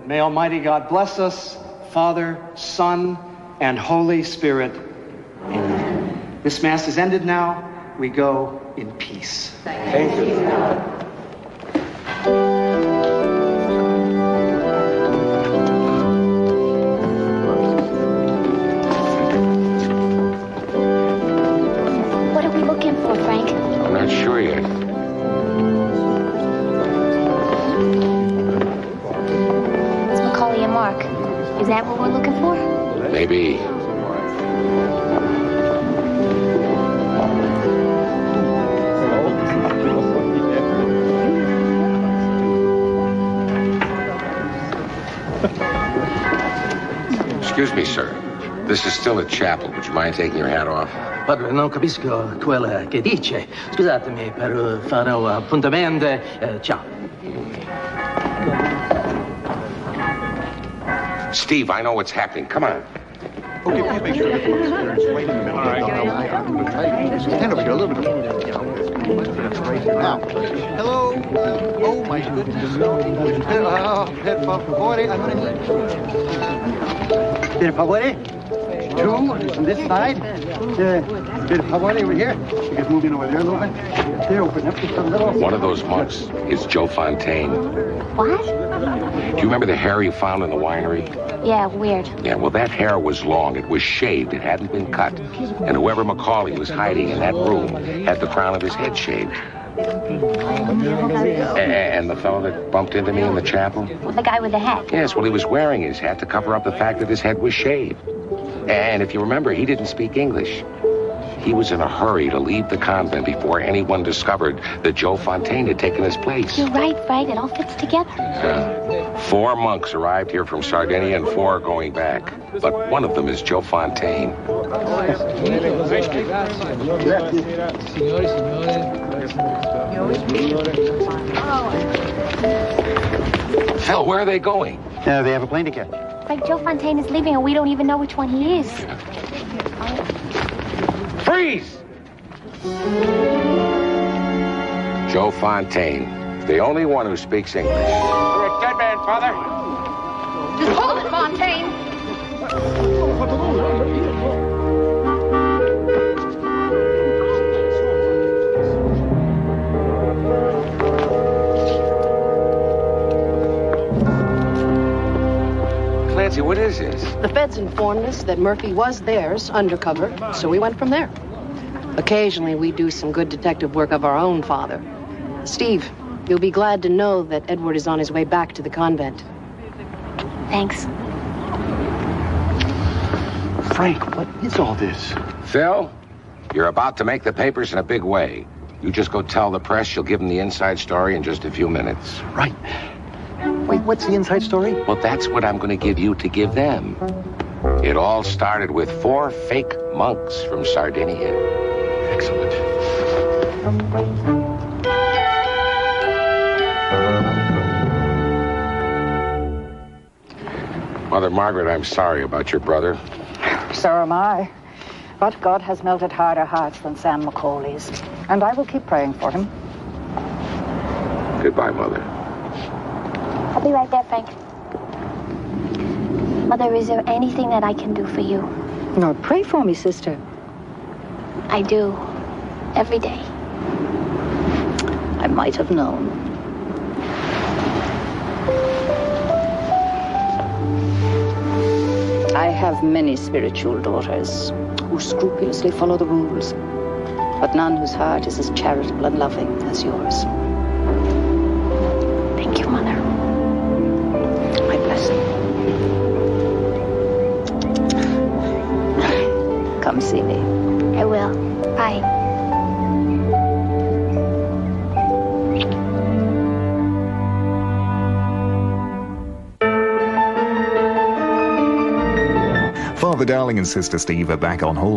N: May Almighty God bless us, Father, Son, and Holy Spirit. Amen. This Mass is ended now. We go in peace.
B: Thank you.
A: What are we looking for, Frank?
B: I'm not sure yet.
A: Mark. Is that what we're looking for?
B: Maybe. Excuse me, sir. This is still a chapel. Would you mind taking your hat off?
T: Padre, non capisco quel che dice. Scusatemi per fare un appuntamento. Ciao.
B: Steve, I know what's happening. Come on.
Q: Okay, please make sure everyone's wait a minute. All right. Stand over here a little bit. Now, hello. Oh, my goodness. Per favore, I'm going to need... Per favore. Two on this side. Per favore over here. You guys moving over there a little bit. There, open up just a little.
B: One of those monks is Joe Fontaine.
A: What?
B: Do you remember the hair you found in the winery?
A: Yeah, weird.
B: Yeah, well, that hair was long. It was shaved. It hadn't been cut. And whoever Macaulay was hiding in that room had the crown of his head shaved. And the fellow that bumped into me in the chapel?
A: Well, the guy with the hat.
B: Yes, well, he was wearing his hat to cover up the fact that his head was shaved. And if you remember, he didn't speak English. He was in a hurry to leave the convent before anyone discovered that Joe Fontaine had taken his place.
A: You're right, Frank. It all fits together.
B: 4 monks arrived here from Sardinia and 4 are going back. But one of them is Joe Fontaine. Hell, where are they going?
Q: They have a plane to catch.
A: Frank, Joe Fontaine is leaving and we don't even know which one he is.
B: Freeze! Joe Fontaine, the only one who speaks English. You're a dead man, Father.
I: Just hold it, Fontaine.
B: Clancy, what is this?
I: The feds informed us that Murphy was theirs, undercover, so we went from there. Occasionally, we do some good detective work of our own, Father. Steve, you'll be glad to know that Edward is on his way back to the convent.
A: Thanks.
Q: Frank, what is all this?
B: Phil, you're about to make the papers in a big way. You just go tell the press you'll give them the inside story in just a few minutes.
Q: Right. Wait, what's the inside story?
B: Well, that's what I'm going to give you to give them. It all started with 4 fake monks from Sardinia.
Q: Excellent.
B: Mother Margaret, I'm sorry about your brother.
C: So am I. But God has melted harder hearts than Sam Macaulay's. And I will keep praying for him.
B: Goodbye, Mother.
A: I'll be right there, Frank. Mother, is there anything that I can do for you?
C: No, pray for me, sister.
A: I do. Every day.
C: I might have known. I have many spiritual daughters who scrupulously follow the rules, but none whose heart is as charitable and loving as yours.
A: Thank you, Mother.
C: My blessing. Come see me.
A: I will. Bye.
D: Father Dowling and Sister Steve are back on hold.